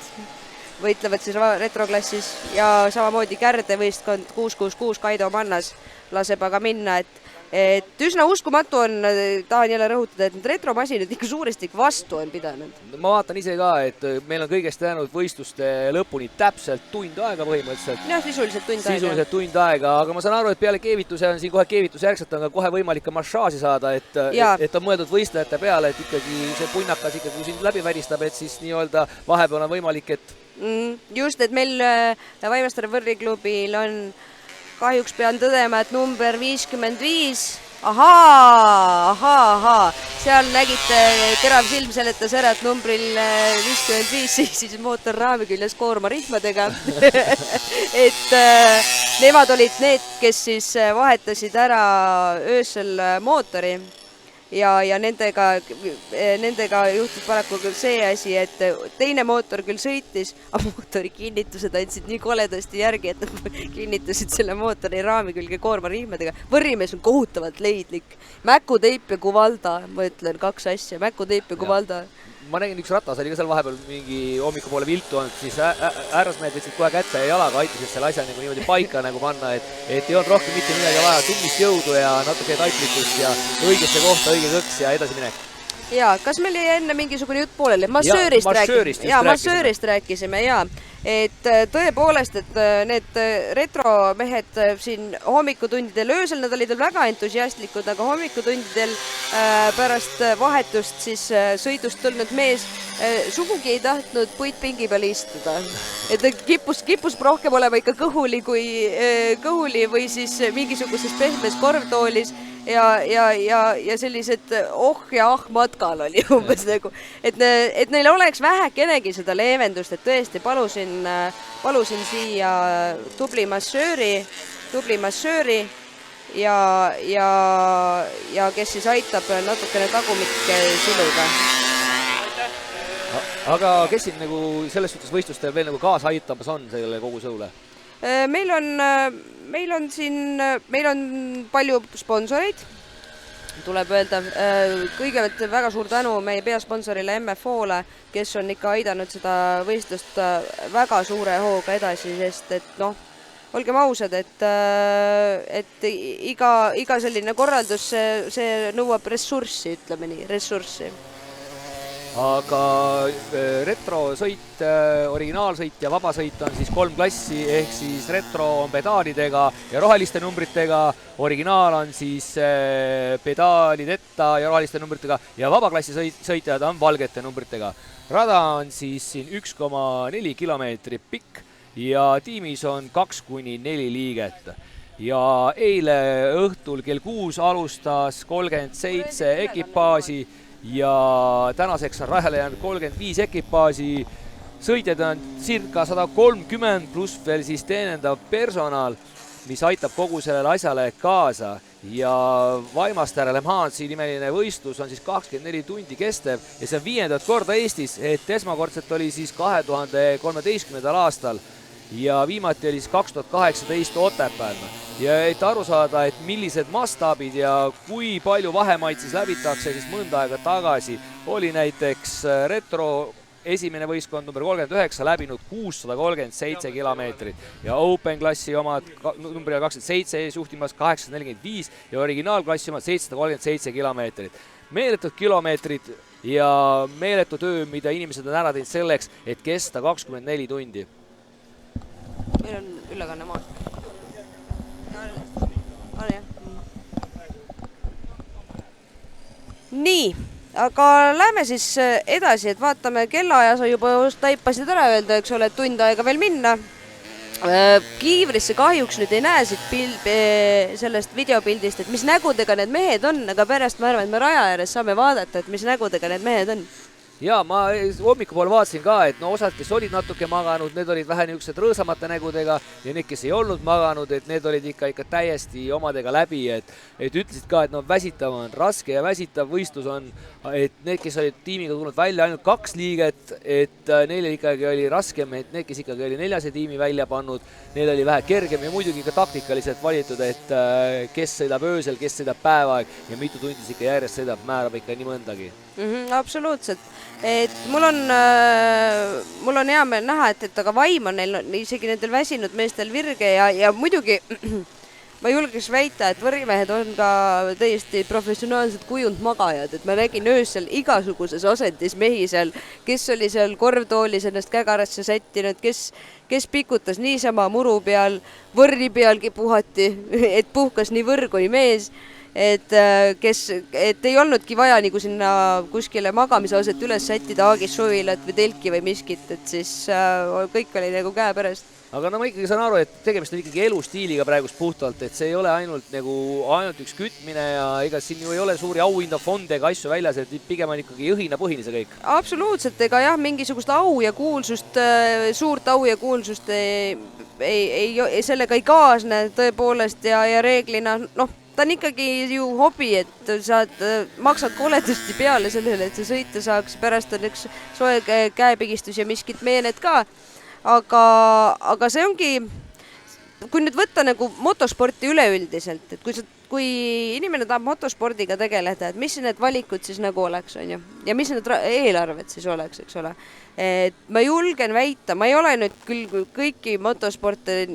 S1: võitlevad siis retroklassis ja samamoodi Kärde võistkond 666 Kaido Mannas laseb aga minna, et üsna uskumatu on, tahan jälle rõhutada, et need retromasinad ikka suuresti vastu on pidanud.
S2: Ma vaatan ise ka, et meil on kõigest jäänud võistluste lõpuni täpselt tund aega põhimõtteliselt.
S1: Jah, sisuliselt
S2: tund aega, aga ma saan aru, et peale keevituse on siin kohe keevitusjärgselt on ka kohe võimalik ka massaaži saada, et on mõeldud võistlejate peale, et ikkagi see punnakas ikkagi, kui sind läbi väristab, et siis nii-öelda vahepeal on võimalik, et
S1: just, et meil Vaimastare võrriklubil on kahjuks pean tõdema, et number 55, ahaa, seal nägite, terav silm seletas ära, et numbril 55 siis mootor raami küljes koormarihmadega. et nemad olid need, kes siis vahetasid ära öösel mootori ja nendega juhtus paraku küll see asi, et teine mootor küll sõitis, aga mootori kinnitused andsid nii koledasti järgi, et nad kinnitasid selle mootori raami külge koormarihmadega. Võrrimees on kohutavalt leidlik. Mäkuteip ja Kuvalda, ma ütlen 2 asja, mäkuteip ja Kuvalda.
S2: Ma nägin, üks ratas oli ka seal vahepeal mingi hommikupoole viltu olnud, siis äärasmehed võtsid kohe kätte ja jalaga aitasid selle asja nagu niimoodi paika nagu panna, et ei olnud rohkem mitte midagi vaja, tummist jõudu ja natuke taiplikust ja õigesse kohta õige kõks ja edasi minek.
S1: Jaa, kas meil jäi enne mingisugune jutt pooleli? Massöörist rääkisime, jaa. Et tõepoolest, et need retromehed siin hommikutundidel, öösel nad olid väga entusiastlikud, aga hommikutundidel pärast vahetust siis sõidust tulnud mees sugugi ei tahtnud puitpingi peal istuda. Et kippus rohkem olema ikka kõhuli või siis mingisuguses pehmes korvtoolis ja sellised ja matkal oli umbes nagu, et neil oleks vähekenegi seda leevendust, et tõesti palusin siia tubli massööri ja kes siis aitab natukene tagumikke siluga.
S2: Aga kes siin nagu selles suhtes võistlustel veel nagu kaasa aitamas on selle kogu sõule?
S1: Meil on palju sponsoreid, tuleb öelda. Kõigepealt väga suur tänu meie peasponsorile MFO-le, kes on ikka aidanud seda võistlust väga suure hooga edasi, sest et olgem ausad, et iga selline korraldus, see nõuab ressurssi, ütleme nii, ressurssi.
S2: Aga retrosõit, originaalsõit ja vabasõit on siis 3 klassi, ehk siis retro on pedaalidega ja roheliste numbritega, originaal on siis pedaalideta ja roheliste numbritega ja vabaklassi sõitjad on valgete numbritega. Rada on siis siin 1,4 kilomeetrit pikk ja tiimis on 2-4 liiget. Ja eile õhtul kell 6 alustas 37 ekipaasi ja tänaseks on rajale jäänud 35 ekipaasi, sõitjad on circa 130 pluss veel siis teenendav personal, mis aitab kogu sellele asjale kaasa ja Vaimastare Le Mansi nimeline võistlus on siis 24 tundi kestev ja see on 5. korda Eestis, et esmakordselt oli siis 2013. aastal ja viimati oli siis 2018 Otepääl. Ja et aru saada, et millised mastaabid ja kui palju vahemaid siis läbitakse, siis mõnda aega tagasi oli näiteks retro esimene võistkond number 39 läbinud 637 kilomeetrit ja Open klassi omad numbriga 27 eesjuhtimas 845 ja originaalklassi omad 737 kilomeetrit. Meeletud kilomeetrid ja meeletu töö, mida inimesed on ära teinud selleks, et kesta 24 tundi.
S1: Meil on ülekanne maas. nii, aga lähme siis edasi, et vaatame kellaaja, sa juba taipasid ära öelda, eks ole, et tund aega veel minna. Kiivrisse kahjuks nüüd ei näe siit sellest videopildist, et mis nägudega need mehed on, aga pärast ma arvan, et me raja ääres saame vaadata, et mis nägudega need mehed on.
S2: Jaa, ma hommikupool vaatasin ka, et no osad, kes olid natuke maganud, need olid vähe niisugused rõõsamate nägudega ja need, kes ei olnud maganud, et need olid ikka täiesti omadega läbi, et ütlesid ka, et no väsitav on, raske ja väsitav võistlus on, et need, kes olid tiimiga tulnud välja ainult 2 liiget, et neil ikkagi oli raskem, et need, kes ikkagi oli 4. tiimi välja pannud, neil oli vähe kergem ja muidugi ka taktikaliselt valitud, et kes sõidab öösel, kes sõidab päevaaeg ja mitu tundi siis ikka järjest sõidab, määrab ikka nii mõndagi.
S1: Absoluutselt, et mul on hea meel näha, et aga vaim on neil isegi nendel väsinud meestel virge ja muidugi ma julgeks väita, et võrrimehed on ka täiesti professionaalsed kujundmagajad, et ma nägin öösel igasuguses asendis mehi seal, kes oli seal korvtoolis ennast kägarasse sättinud, kes pikutas niisama muru peal, võrri pealgi puhati, et puhkas nii võrr kui mees. Et ei olnudki vaja nagu sinna kuskile magamisaset üles sättida Aagis suvilat või telki või miskit, et siis kõik oli nagu käepärast.
S2: Aga no ma ikkagi saan aru, et tegemist on ikkagi elustiiliga praegust puhtalt, et see ei ole ainult üks kütmine ja ega siin ju ei ole suuri auhindafonde ega asju väljas, et pigem on ikkagi õhinapõhine see kõik.
S1: Absoluutselt, ega jah, mingisugust au ja kuulsust, suurt au ja kuulsust sellega ei kaasne tõepoolest ja reeglina, ta on ikkagi ju hobi, et sa maksad koledasti peale sellele, et sa sõita saaks, pärast on üks soe käepigistus ja miskit meened ka, aga see ongi, kui nüüd võtta nagu motosporti üleüldiselt, et kui inimene tahab motospordiga tegeleda, et mis need valikud siis nagu oleks, on ju, ja mis need eelarved siis oleks, eks ole. Et ma julgen väita, ma ei ole nüüd küll kõiki motosporte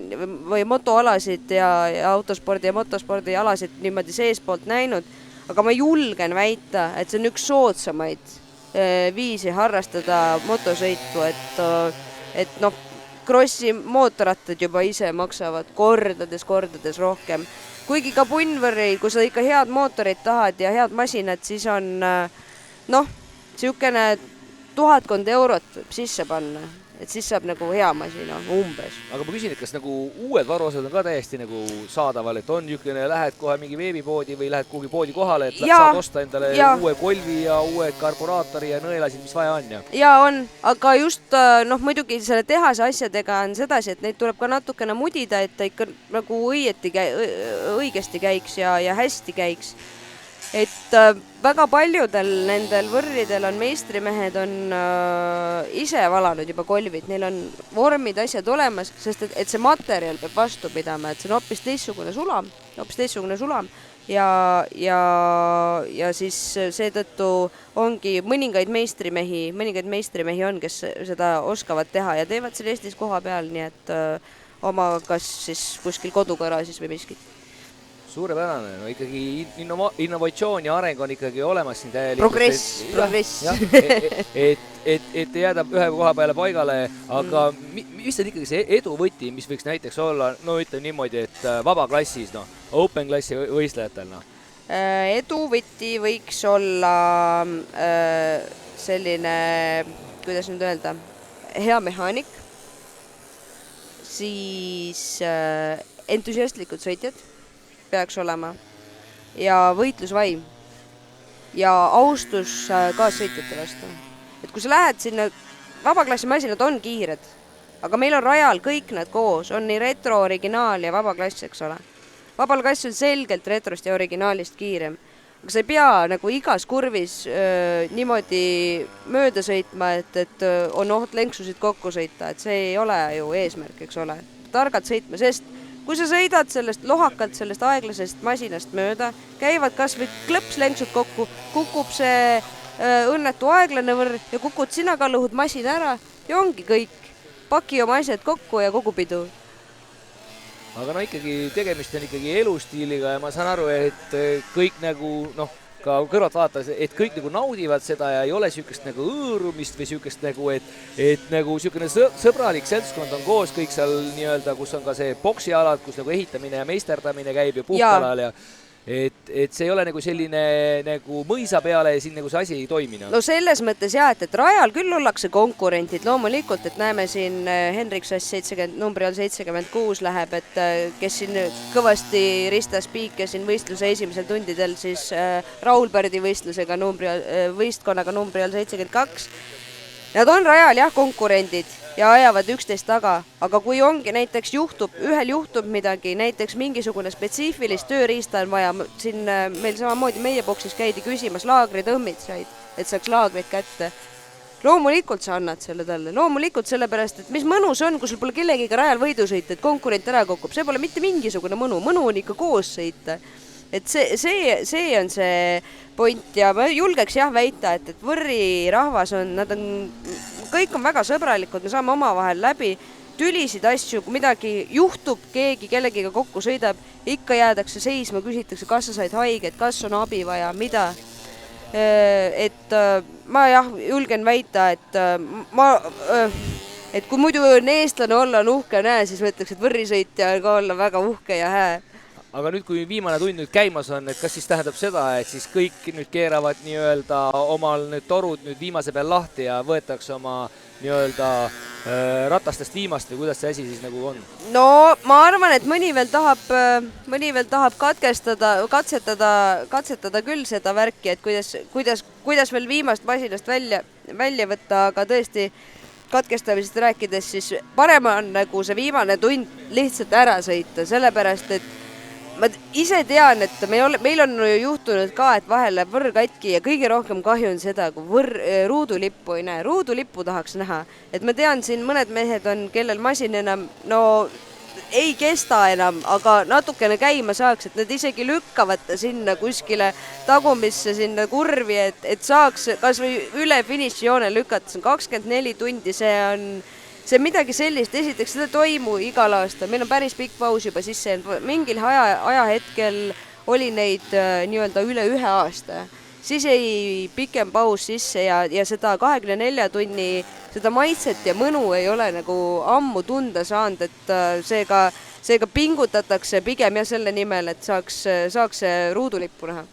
S1: või motoalasid ja autospordi ja motospordi alasid niimoodi seespoolt näinud, aga ma julgen väita, et see on üks soodsamaid viisi harrastada motosõitu, et krossi mootorrattad juba ise maksavad kordades rohkem. Kuigi ka punnvõrri, kui sa ikka head mootorit tahad ja head masinad, siis on siukene 1000 eurot sisse panna, et siis saab nagu hea masina, umbes.
S2: Aga ma küsin, et kas nagu uued varuosad on ka täiesti nagu saadaval, et on niisugune, lähed kohe mingi veebipoodi või lähed kuhugi poodi kohale, et saad osta endale uue kolvi ja uue karburaatori ja nõelasid, mis vaja on?
S1: Jaa, on, aga just muidugi selle tehase asjadega on sedasi, et neid tuleb ka natukene mudida, et ta ikka nagu õigesti käiks ja hästi käiks. Et väga paljudel nendel võrridel on meistrimehed on ise valanud juba kolvid, neil on vormid, asjad olemas, sest et see materjal peab vastu pidama, et see on hoopis teistsugune sulam ja siis seetõttu ongi mõningaid meistrimehi on, kes seda oskavad teha ja teevad selle Eestis koha peal, nii et oma kas siis kuskil kodugaraažis või miskit.
S2: Suurepärane, no ikkagi innovatsioon ja areng on ikkagi olemas siin täielikult.
S1: Progress.
S2: Et jääda ühe koha peale paigale, aga mis on ikkagi see edu võti, mis võiks näiteks olla, ütleme niimoodi, et vabaklassis, open klassi võistlejatel?
S1: Edu võti võiks olla selline, kuidas nüüd öelda, hea mehaanik, siis entusiastlikud sõitjad peaks olema ja võitlusvaim ja austus kaassõitjate vastu. Et kui sa lähed sinna, vabaklassi masinad on kiired, aga meil on rajal kõik nad koos, on nii retro, originaal ja vabaklass, eks ole. Vabaklass on selgelt retrost ja originaalist kiirem, aga sa ei pea nagu igas kurvis niimoodi mööda sõitma, et on oht lenksusid kokku sõita, et see ei ole ju eesmärk, eks ole. Targalt sõitma, sest kui sa sõidad lohakalt sellest aeglasest masinast mööda, käivad kas või klõpslenksud kokku, kukub see õnnetu aeglane võrr ja kukud sina ka lõhud masina ära ja ongi kõik. Paki oma asjad kokku ja kogu pidu.
S2: Aga ikkagi tegemist on ikkagi elustiiliga ja ma saan aru, et kõik nagu, ka kõrvalt vaataks, et kõik nagu naudivad seda ja ei ole niisugust nagu õõrumist või niisugust nagu, et nagu niisugune sõbralik seltskond on koos kõik seal nii-öelda, kus on ka see boksialad, kus nagu ehitamine ja meisterdamine käib ja puhkalal et see ei ole nagu selline nagu mõisa peale ja siin nagu see asi ei toimi.
S1: No selles mõttes jah, et rajal küll ollakse konkurentid loomulikult, et näeme siin Henrik Sass 70, numbri all 76 läheb, et kes siin kõvasti ristas piike siin võistluse esimesel tundidel, siis Raul Pärdi võistlusega võistkonnaga numbri all 72. Nad on rajal jah konkurendid ja ajavad üksteist taga, aga kui ongi näiteks ühel juhtub midagi, näiteks mingisugune spetsiifilist tööriista on vaja, siin meil samamoodi meie boksis käidi küsimas laagritõmmid said, et saaks laagrid kätte. Loomulikult sa annad selle talle, loomulikult sellepärast, et mis mõnus on, kui sul pole kellegiga rajal võidu sõita, et konkurent ära kokub, see pole mitte mingisugune mõnu on ikka koos sõita. Et see on see point ja ma julgeks jah väita, et Võrri rahvas kõik on väga sõbralikud, me saame omavahel läbi, tülisid asju, kui midagi juhtub, keegi kellegiga kokku sõidab, ikka jäädakse seisma, küsitakse, kas sa said haiget, kas on abi vaja, mida. Et ma jah julgen väita, et kui muidu on eestlane olla on uhke näe, siis mõtleks, et Võrri sõitja ka olla väga uhke ja hää.
S2: Aga nüüd, kui viimane tund nüüd käimas on, et kas siis tähendab seda, et siis kõik nüüd keeravad nii-öelda omal need torud nüüd viimase peal lahti ja võetakse oma nii-öelda ratastest viimast või kuidas see asi siis nagu on?
S1: No ma arvan, et mõni veel tahab katsetada küll seda värki, et kuidas veel viimast masinast välja võtta, aga tõesti katkestamisest rääkides, siis parem on nagu see viimane tund lihtsalt ära sõita, sellepärast, et ma ise tean, et meil on ju juhtunud ka, et vahel läheb Võrr katki ja kõige rohkem kahju on seda, kui ruudulippu ei näe. Ruudulippu tahaks näha. Et ma tean, siin mõned mehed on, kellel masin enam, ei kesta enam, aga natukene käima saaks, et need isegi lükkavad sinna kuskile tagumisse sinna kurvi, et saaks kas või üle finišijoone lükata. See on 24 tundi, see on midagi sellist, esiteks seda toimu igal aastal, meil on päris pikk paus juba sisse, mingil ajahetkel oli neid nii-öelda üle 1 aasta, siis ei pikem paus sisse ja seda 24 tunni, seda maitset ja mõnu ei ole nagu ammu tunda saanud, et seega pingutatakse pigem ja selle nimel, et saaks ruudulippu näha.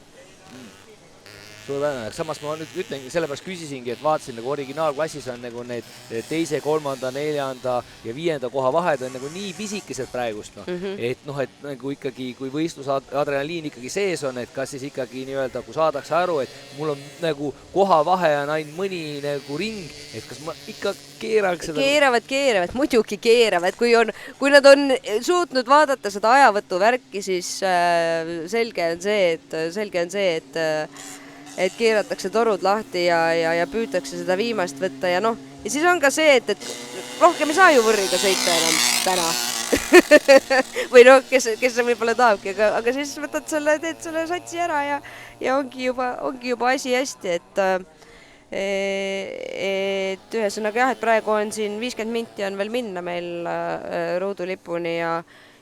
S2: Samas ma nüüd ütlengi, sellepärast küsisingi, et vaatasin nagu originaalklassis on nagu need 2., 3., 4. ja 5. koha vahed on nagu nii pisikesed praegust, et nagu ikkagi, kui võistlusadrenaliin ikkagi sees on, et kas siis ikkagi nii-öelda, kui saadakse aru, et mul on nagu koha vahe on ainult mõni nagu ring, et kas ma ikka keeraks seda?
S1: Keeravad, muidugi keeravad, kui nad on suutnud vaadata seda ajavõtu värki, siis selge on see, et keeratakse torud lahti ja püütakse seda viimast võtta ja ja siis on ka see, et rohkem ei saa ju Võrriga sõita enam täna. või kes võib-olla tahabki, aga siis teed selle satsi ära ja ongi juba asi hästi, et ühesõnaga jah, et praegu on siin 50 minti on veel minna meil ruudulipuni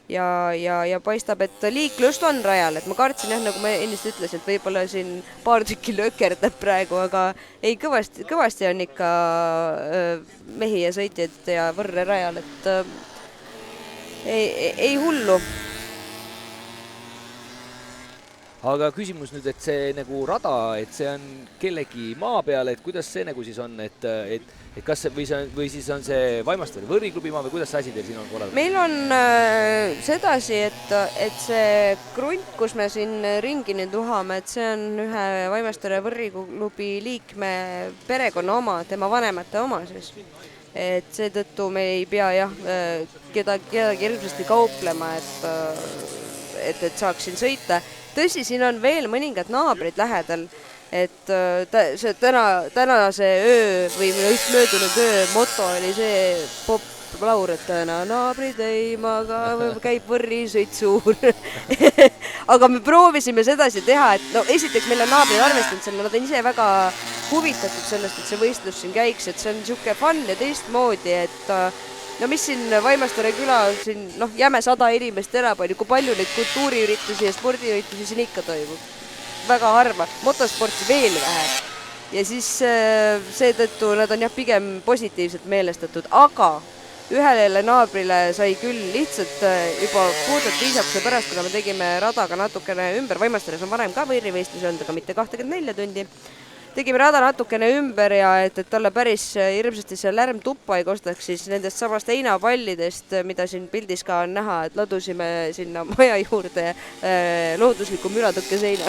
S1: ja paistab, et liiklust on rajal, et ma kartsin jah, nagu ma ennist ütlesin, et võib-olla siin paar tükki lökerdab praegu, aga ei, kõvasti on ikka mehi ja sõitjaid ja Võrre rajal, et ei hullu.
S2: Aga küsimus nüüd, et see nagu rada, et see on kellegi maa peal, et kuidas see nagu siis on, et kas või siis on see Vaimastere Võrri klubi maa või kuidas see asi teil siin on korraldatud?
S1: Meil on sedasi, et see krunt, kus me siin ringi nüüd uhame, et see on ühe Vaimastere Võrri klubi liikme perekonna oma, tema vanemate oma siis. Et seetõttu me ei pea jah kedagi hirmsasti kauplema, et saaks siin sõita. Tõsi, siin on veel mõningad naabrid lähedal, et see tänase öö või just möödunud öö moto oli see poplaur, et täna naabrid ei maga, käib Võrri sõit suur. Aga me proovisime sedasi teha, et esiteks meil on naabrid arvestanud selle, nad on ise väga huvitatud sellest, et see võistlus siin käiks, et see on niisugune fun ja teistmoodi, et mis siin Vaimastere küla, siin jäme 100 inimest elab, kui palju neid kultuuriüritusi ja spordiüritusi siin ikka toimub. Väga harva, motosporti veel vähe. Ja siis seetõttu nad on jah pigem positiivselt meelestatud, aga ühele naabrile sai küll lihtsalt juba puudelt viisakuse pärast, kuna me tegime radaga natukene ümber, Vaimasteres on varem ka võrrivõistlusi olnud, aga mitte 24 tundi. Tegime rada natukene ümber ja et talle päris hirmsasti see lärm tuppa ei kostaks, siis nendest samast heinapallidest, mida siin pildis ka on näha, et ladusime sinna maja juurde loodusliku müratõkke seina.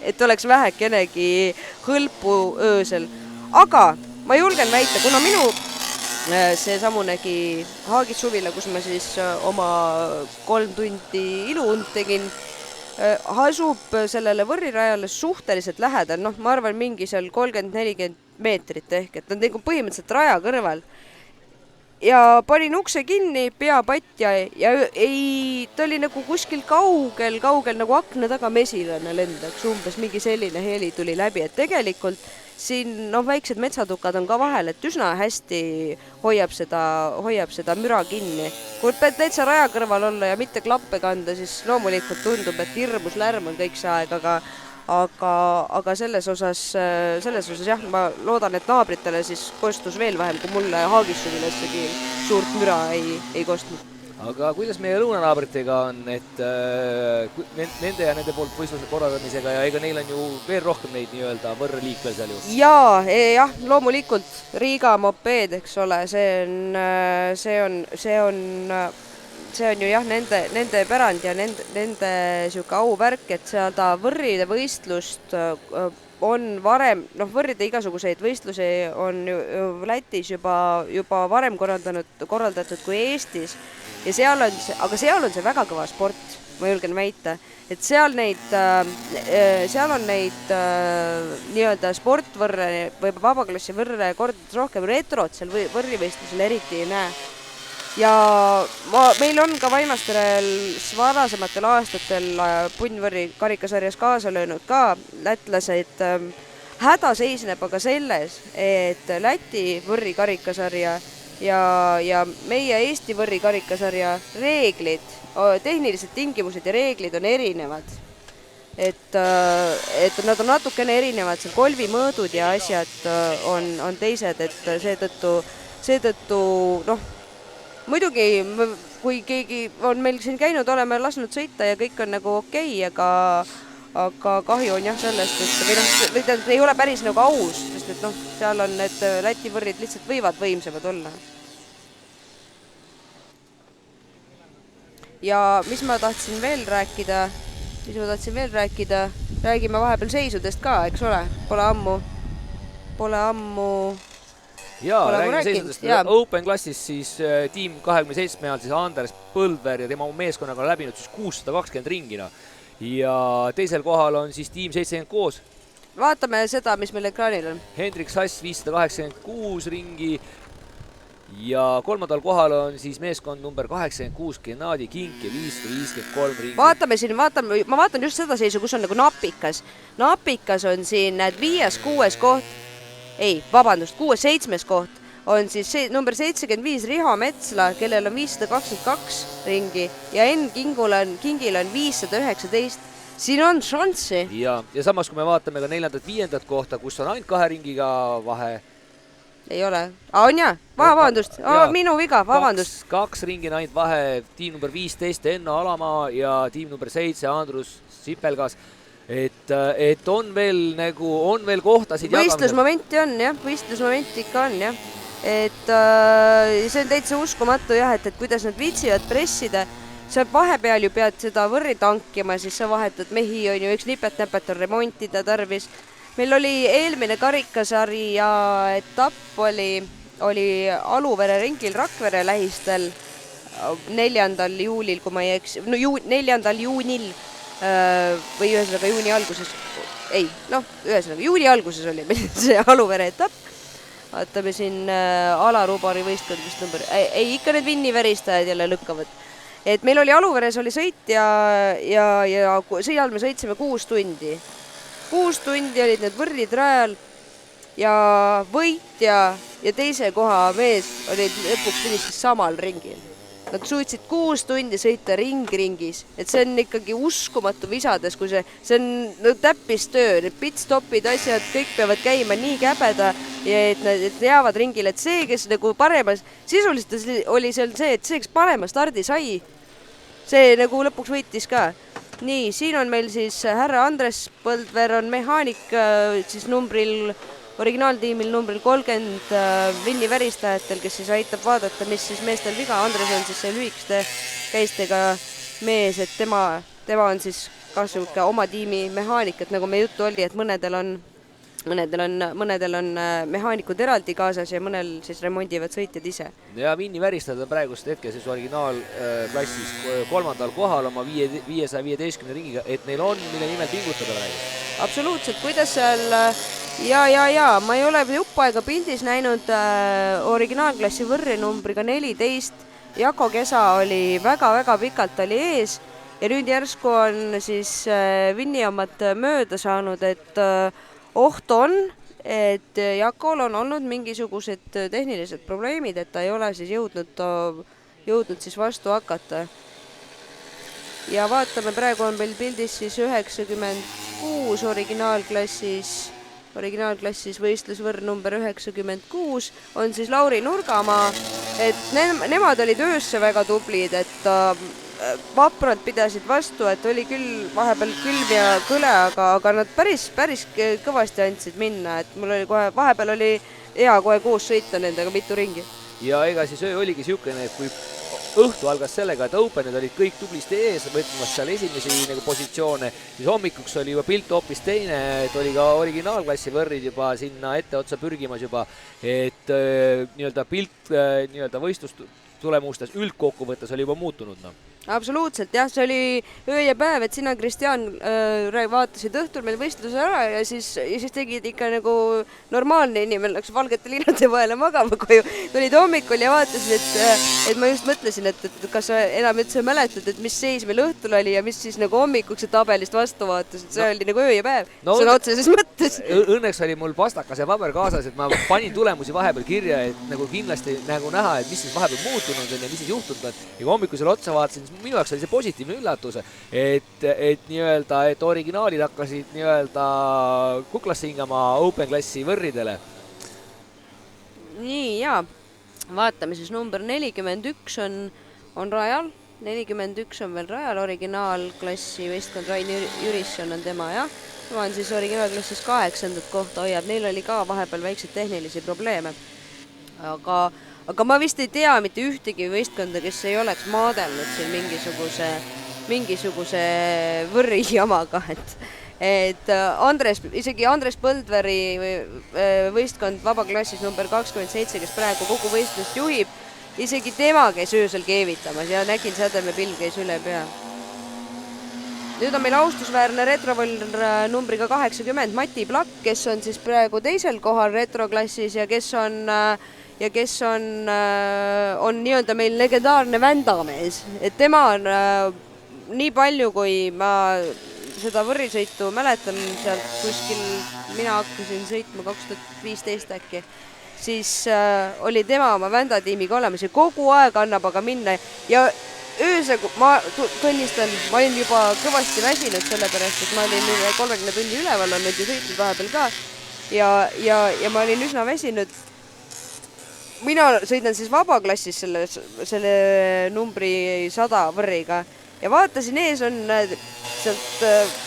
S1: et oleks vähekenegi hõlpu öösel. Aga ma julgen väita, kuna minu seesamunegi Haagis-suvila, kus ma siis oma 3 tundi iluund tegin, asub sellele võrrirajale suhteliselt lähedal, noh, ma arvan mingi seal 30-40 meetrit ehk, et on nagu põhimõtteliselt raja kõrval. Ja panin ukse kinni, pea patja ja ta oli nagu kuskil kaugel nagu akna taga mesilane lendaks, umbes mingi selline heli tuli läbi, et tegelikult siin väiksed metsatukad on ka vahel, et üsna hästi hoiab seda müra kinni. Kui täitsa raja kõrval olla ja mitte klappe kanda, siis loomulikult tundub, et hirmus lärm on kõik see aeg, aga selles osas jah, ma loodan, et naabritele siis kostus veel vähem, kui mulle Haagis-suvilassegi suurt müra ei kostnud.
S2: Aga kuidas meie lõunanaabritega on, et nende ja nende poolt võistluse korraldamisega ja ega neil on ju veel rohkem neid nii-öelda võrreliikvel seal ju?
S1: Jah, loomulikult Riiga mopeed, eks ole, see on ju jah, nende pärand ja nende siuke auvärk, et seda võrride võistlust on varem, võrride igasuguseid võistlusi on ju Lätis juba varem korraldatud kui Eestis. Ja seal on see väga kõva sport, ma julgen väita, et seal on neid nii-öelda sportvõrre või vabaklassi võrre kordades rohkem, retrot seal võrrivõistlusel eriti ei näe. Ja meil on ka Vaimasterel varasematel aastatel punnvõrri karikasarjas kaasa löönud ka lätlased. Häda seisneb aga selles, et Läti võrri karikasarja ja meie Eesti võrri karikasarja reeglid, tehnilised tingimused ja reeglid on erinevad. Et nad on natukene erinevad, seal kolvimõõdud ja asjad on teised, et seetõttu muidugi, kui keegi on meil siin käinud, oleme lasknud sõita ja kõik on nagu okei, aga kahju on jah sellest, et ei ole päris nagu aus, sest et seal on need Läti võrrid lihtsalt võivad võimsemad olla. Ja mis ma tahtsin veel rääkida, räägime vahepeal seisudest ka, eks ole, pole ammu
S2: räägime seisudest. Open klassis siis tiim 27 all siis Anders Põldver ja tema meeskonnaga on läbinud siis 620 ringina. Ja teisel kohal on siis tiim 76.
S1: Vaatame seda, mis meil ekraanil on.
S2: Hendrik Sass 586 ringi ja kolmandal kohal on siis meeskond number 86 Gennadi Kink ja 553 ringi. Ma vaatan just seda seisu, kus on nagu napikas. Napikas on siin 5-6 koht, 6-7 koht on siis number 75 Riho Metsla, kellel on 522 ringi ja Enn Kingil on 519. Siin on šanssi. Ja samas, kui me vaatame ka 4.-5. kohta, kus on ainult 2 ringiga vahe.
S1: Ei ole. On jah, vabandust. Minu viga, vabandust.
S2: 2 ringi on ainult vahe, tiim number 15 Enno Alamaa ja tiim number 7 Andrus Sipelgas. Et on veel kohtasid
S1: võistlusmomenti on jah, võistlusmomenti ikka on jah. Et see on täitsa uskumatu jah, et kuidas nad viitsivad pressida. Sa vahepeal ju pead seda võrri tankima, siis sa vahetad mehi, on ju üks nipet-näpet on remontida tarvis. Meil oli eelmine karikasari ja etapp oli Aluvere ringil Rakvere lähistel 4. juulil, kui ma ei eks, 4. juunil või ühesõnaga juuni alguses, juuni alguses oli meil see Aluvere etapp. Vaatame siin Alarubari võistkond, mis number, ikka need vinniveristajad jälle lükkavad. Et meil oli Aluveres oli sõit ja seal me sõitsime 6 tundi. 6 tundi olid need võrrid rajal ja võitja ja teise koha mees olid lõpuks finissis samal ringil. nad suutsid 6 tundi sõita ringis, et see on ikkagi uskumatu visades, kui see on no, täppistöö, need pitstopid, asjad, kõik peavad käima nii käbeda ja et nad jäävad ringile, et see, kes nagu paremas, sisuliselt oli seal see, et see, kes parema stardi sai, see nagu lõpuks võitis ka. Nii, siin on meil siis härra Andres Põldver on mehaanik siis originaaltiimil numbril 30 Vinni väristajatel, kes siis aitab vaadata, mis siis meestel viga. Andres on siis see lühikeste käistega mees, et tema on siis ka siuke oma tiimi mehaanik, et nagu me juttu oli, et mõnedel on mehaanikud eraldi kaasas ja mõnel siis remondivad sõitjad ise.
S2: Ja Vinni väristajad on praegust hetke siis originaalklassis 3. kohal oma 515 ringiga, et neil on mille nimel pingutada praegu.
S1: Absoluutselt, kuidas seal ja ma ei ole jupp aega pildis näinud originaalklassi võrri numbriga 14. Jako Kesa oli väga-väga pikalt oli ees ja nüüd järsku on siis Vinni omad mööda saanud, et oht on, et Jakol on olnud mingisugused tehnilised probleemid, et ta ei ole siis jõudnud siis vastu hakata. Ja vaatame, praegu on meil pildis siis 96 originaalklassis võistlusvõrr number 96 on siis Lauri Nurgamaa, et nemad olid öösse väga tublid, et vaprad pidasid vastu, et oli küll vahepeal külm ja kõle, aga nad päris kõvasti andsid minna, et mul oli kohe, vahepeal oli hea kohe koos sõita nendega mitu ringi.
S2: Ja ega siis öö oligi siukene, et kui õhtu algas sellega, et Openid olid kõik tublisti ees, võtmas seal esimesi nagu positsioone, siis hommikuks oli juba pilt hoopis teine, et oli ka originaalklassi võrrid juba sinna etteotsa pürgimas juba, et nii-öelda pilt nii-öelda võistlustulemustes üldkokkuvõttes oli juba muutunud. No.
S1: Absoluutselt, jah, see oli öö ja päev, et sina, Kristjan, vaatasid õhtul meil võistluse ära ja siis tegid ikka nagu normaalne inimene, läks valgete linade vahele magama koju. Tulid hommikul ja vaatasid, et ma just mõtlesin, et kas sa enam üldse mäletad, et mis seis meil õhtul oli ja mis siis nagu hommikuks tabelist vastu vaatas, et see oli nagu öö ja päev. See on otseses mõttes.
S2: Õnneks oli mul pastakas ja paber kaasas, et ma panin tulemusi vahepeal kirja, et nagu kindlasti nagu näha, et mis siis vahepeal muutunud on ja mis siis juhtunud on. Ja hommikul selle otsa vaatasin, minu jaoks oli see positiivne üllatus, et nii-öelda, et originaalid hakkasid nii-öelda kuklasse hingama Open klassi võrridele. Nii, jaa. Vaatame siis number 41 on rajal. 41 on veel rajal, originaalklassi võistkond Rain Jürisson on tema, jah. Tema on siis originaalklassis 8. kohta hoiab. Neil oli ka vahepeal väikseid tehnilisi probleeme. Aga ma vist ei tea mitte ühtegi võistkonda, kes ei oleks maadelnud siin mingisuguse võrri jamaga, et isegi Andres Põldveri võistkond vabaklassis number 27, kes praegu kogu võistlust juhib, isegi tema käis öösel keevitamas ja nägin sädemepill käis üle pea. Nüüd on meil austusväärne retrovõrr numbriga 80 Mati Plakk, kes on siis praegu teisel kohal retroklassis ja kes on nii-öelda meil legendaarne vändamees, et tema on nii palju, kui ma seda võrrisõitu mäletan sealt kuskil, mina hakkasin sõitma 2015 äkki, siis oli tema oma vändatiimiga olemas ja kogu aeg annab aga minna ja öösel, ma tunnistan, ma olin juba kõvasti väsinud sellepärast, et ma olin 30 tundi üleval olnud ja sõitnud vahepeal ka ja ma olin üsna väsinud. Mina sõidan siis vabaklassis selle numbri 100 võrriga ja vaatasin, ees on sealt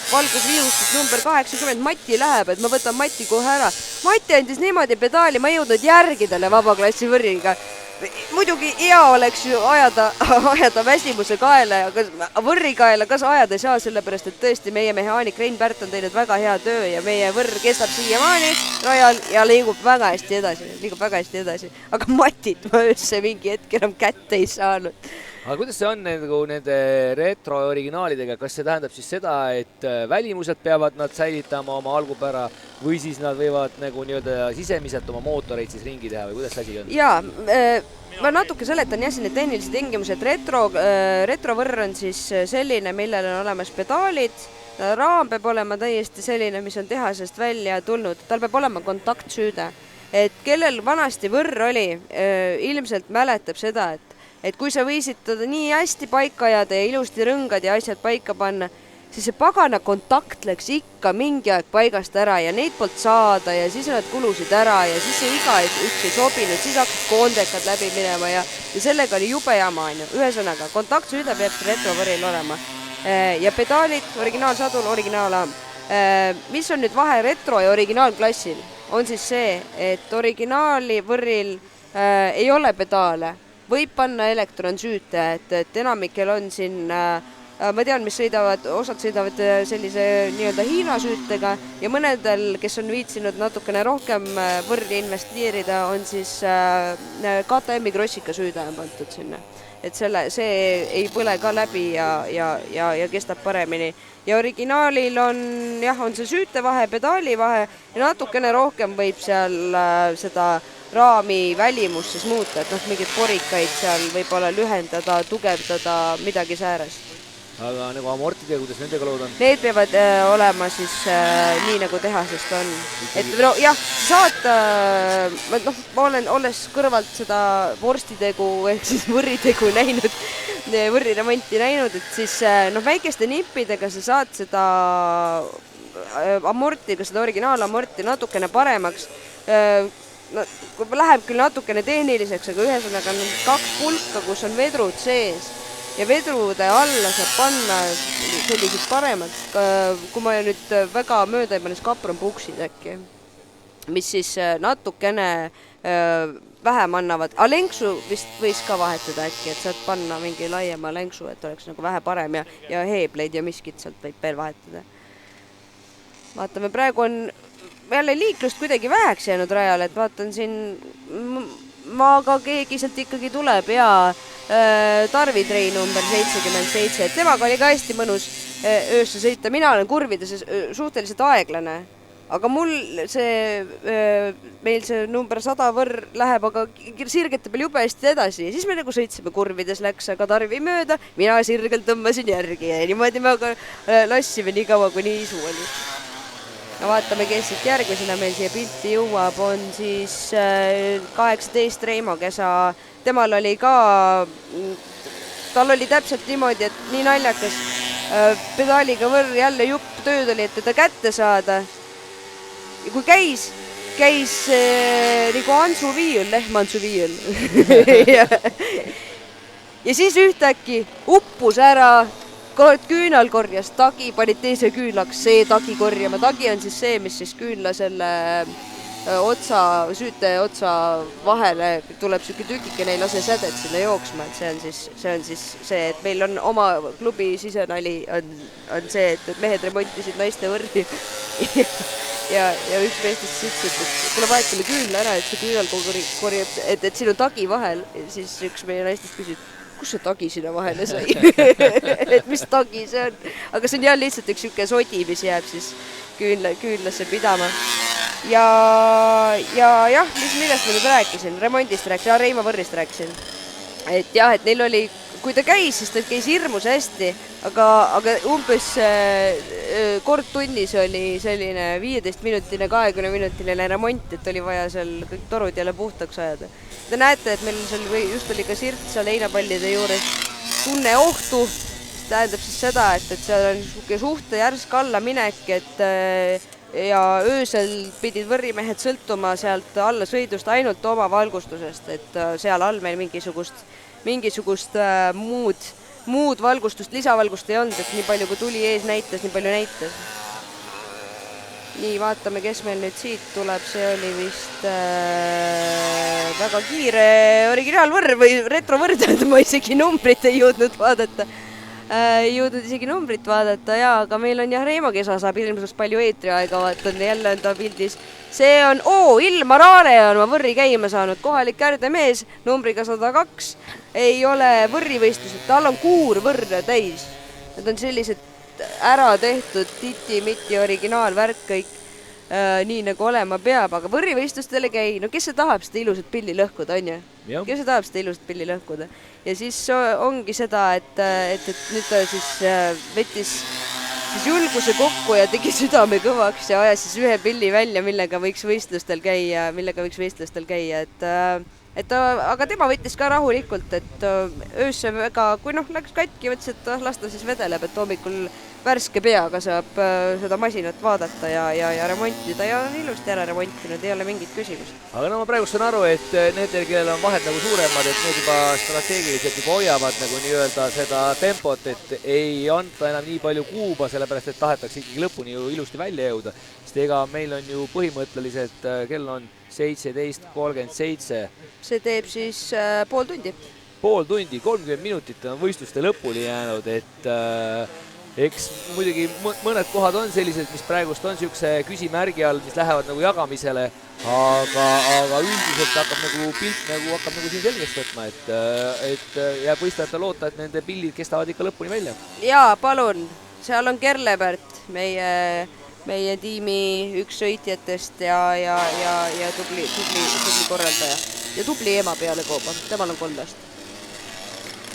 S2: valgusviiustust number 80, Mati läheb, et ma võtan Mati kohe ära. Mati andis niimoodi pedaali, ma ei jõudnud järgi talle vabaklassi võrriga. Muidugi hea oleks ju ajada väsimuse kaela ja võrri kaela kas ajada ei saa, sellepärast, et tõesti meie mehaanik Rein Pärt on teinud väga hea töö ja meie võrr kestab siiamaani rajal ja liigub väga hästi edasi. Aga Matit ma öösse mingi hetk enam kätte ei saanud. Aga kuidas see on nende retro-originaalidega? Kas see tähendab siis seda, et välimuselt peavad nad säilitama oma algupära või siis nad võivad nagu nii-öelda sisemiselt oma mootoreid siis ringi teha või kuidas see asi on?
S1: Jaa, ma natuke seletan jah siin need tehnilisi tingimused. Retrovõrr on siis selline, millel on olemas pedaalid, raam peab olema täiesti selline, mis on tehasest välja tulnud, tal peab olema kontaktsüüde. Et kellel vanasti võrr oli, ilmselt mäletab seda, et et kui sa võisid teda nii hästi paika ajada ja ilusti rõngad ja asjad paika panna, siis see pagana kontakt läks ikka mingi aeg paigast ära ja neid polnud saada ja siis nad kulusid ära ja siis see iga üks ei sobinud, siis hakkasid koondekad läbi minema ja sellega oli jube jama, on ju. Ühesõnaga, kontaktsüüde peab see retrovõril olema. Ja pedaalid, originaalsadul, originaalaam. Mis on nüüd vahe retro ja originaalklassil? On siis see, et originaali võrril ei ole pedaale. Võib panna elektronsüüte, et enamikel on siin... ma tean, mis sõidavad, osad sõidavad sellise nii-öelda Hiina süütega ja mõnedel, kes on viitsinud natukene rohkem võrri investeerida, on siis KTM-i Krossika süüde on pandud sinna. Et see ei põle ka läbi ja kestab paremini. Ja originaalil on see süütevahe, pedaalivahe ja natukene rohkem võib seal seda raami välimust siis muuta, et mingid porikaid seal võib-olla lühendada, tugevdada, midagi säärest.
S2: Aga nagu amortidega, kuidas nendega lood on?
S1: Need peavad olema siis nii, nagu tehasest on. Et no jah, ma olen olles kõrvalt seda vorstitegu ehk siis võrritegu näinud, võrriremonti näinud, et siis väikeste nippidega sa saad seda amortiga, seda originaalaamorti natukene paremaks. Läheb küll natukene tehniliseks, aga ühesõnaga on 2 pulka, kus on vedrud sees. Ja vedrude alla saab panna sellised paremad, kui ma nüüd väga mööda ei pane, Capron puksid äkki, mis siis natukene vähem annavad. A lenksu vist võis ka vahetada äkki, et saad panna mingi laiema lenksu, et oleks nagu vähe parem ja heebleid ja miskit sealt võib veel vahetada. Vaatame, praegu on jälle liiklust kuidagi väheks jäänud rajal, et vaatan siin, maaga keegi sealt ikkagi tuleb ja Tarvi Trei number 77, et temaga oli ka hästi mõnus öösse sõita. Mina olen kurvides suhteliselt aeglane, aga mul meil see number 100 võrr läheb aga sirgete peal jube hästi edasi ja siis me nagu sõitsime kurvides, läks aga Tarvi mööda, mina sirgelt tõmbasin järgi ja niimoodi me aga lassime nii kaua, kui nii isu oli. No vaatame, kes siit järgmisena meil siia pilti jõuab, on siis 18 Reimo Kesa. Temal oli ka, tal oli täpselt niimoodi, et nii naljakas pedaaliga võrr jälle jupp tööd oli, et teda kätte saada. Ja kui käis nagu Antsu-Viiul, lehm Antsu-Viiul. ja siis ühtäkki uppus ära, küünal korjas tagi, panid teise küünlaks see tagi korjama. Tagi on siis see, mis siis küünla selle süüte otsa vahele tuleb siuke tükikene, ei lase sädet sinna jooksma, et see on siis see, et meil on oma klubi sisenali on see, et mehed remontisid naiste võrri ja üks meestest ütles, et kuule vahetame küünla ära, et see küünal korjab, et siin on tagi vahel, siis üks meie naistest küsis, kus see tagi sinna vahele sai et mis tagi see on, aga see on jah lihtsalt üks siuke sodi, mis jääb siis küünlasse pidama. Ja jah, millest ma nüüd rääkisin? Remondist rääkisin, Reimo võrrist rääkisin. Et jah, et neil oli, kui ta käis, siis ta käis hirmus hästi, aga umbes kord tunnis oli selline 15-minutine, 20-minutine remont, et oli vaja seal kõik torud jälle puhtaks ajada. Te näete, et meil seal just oli ka sirt seal heinapallide juures tunne ohtu, tähendab siis seda, et seal on suhte järsk alla minek, et ja öösel pidid võrrimehed sõltuma sealt alla sõidust ainult oma valgustusest, et seal all meil mingisugust muud valgustust, lisavalgust ei olnud, et nii palju kui tuli ees näitas, nii palju näitas. Nii, vaatame, kes meil nüüd siit tuleb, see oli vist väga kiire originaalvõrr või retrovõrd, ma isegi numbrit ei jõudnud vaadata. Isegi numbrit vaadata, aga meil on jah, Reimo Kesa saab ilmselt palju eetriaega, vaatan, jälle on ta pildis. See on, Ilmar Aare on oma võrri käima saanud, kohalik kärdemees, numbriga 102, ei ole võrrivõistlused, tal on kuur võrre täis. Need on sellised ära tehtud titi-miti originaalvärk kõik, nii nagu olema peab, aga võrrivõistlustele käi, no kes see tahab seda ilusat pilli lõhkuda, on ju? Kes see tahab seda ilusat pilli lõhkuda? Ja siis ongi seda, et nüüd ta siis võttis siis julguse kokku ja tegi südame kõvaks ja ajas siis ühe pilli välja, millega võiks võistlustel käia, et aga tema võttis ka rahulikult, et öösse väga, kui läks katki, võttis, et las ta siis vedeleb, et hommikul värske peaga saab seda masinat vaadata ja remontida ja on ilusti ära remontinud, ei ole mingit küsimust.
S2: Aga no ma praegu saan aru, et nendel, kellel on vahed nagu suuremad, et need juba strateegiliselt juba hoiavad nagu nii-öelda seda tempot, et ei anta enam nii palju kuuba, sellepärast et tahetakse ikkagi lõpuni ju ilusti välja jõuda. Sest ega meil on ju põhimõtteliselt, kell on 17:37.
S1: See teeb siis pool tundi.
S2: Pool tundi, 30 minutit on võistluste lõpuni jäänud, et eks muidugi mõned kohad on sellised, mis praegust on niisuguse küsimärgi all, mis lähevad nagu jagamisele, aga üldiselt hakkab nagu pilt hakkab siin selgeks võtma, et jääb võistlejate loota, et nende pillid kestavad ikka lõpuni välja.
S1: Jaa, palun, seal on Kerlebert, meie tiimi üks sõitjatest ja tubli korraldaja ja tubli ema peale kooba, temal on 3 last.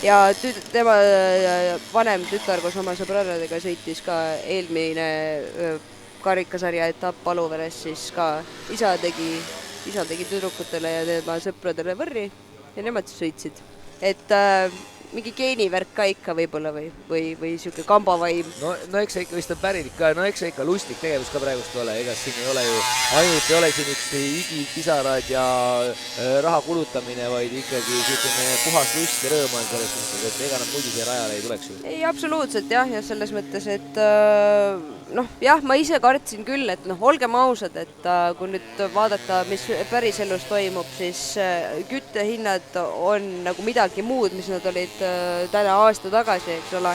S1: Ja tema vanem tütar koos oma sõbradega sõitis ka eelmine karikasarja etapp Paluveres, siis ka isa tegi tüdrukutele ja tema sõpradele võrri ja nemad sõitsid. Et mingi geenivärk ka ikka võib-olla või siuke kambavaim.
S2: No eks see ikka vist on pärilik ka, eks see ikka lustik tegevus ka praegust ole, ega siin ei ole ju, ainult ei ole siin üks higi, pisarad ja raha kulutamine, vaid ikkagi selline puhas lust ja rõõm on selles mõttes, et ega nad muidu siia rajale ei tuleks ju.
S1: Ei, absoluutselt jah, ja selles mõttes, et jah, ma ise kartsin küll, et olgem ausad, et kui nüüd vaadata, mis päriselus toimub, siis küttehinnad on nagu midagi muud, mis nad olid täna aasta tagasi, eks ole.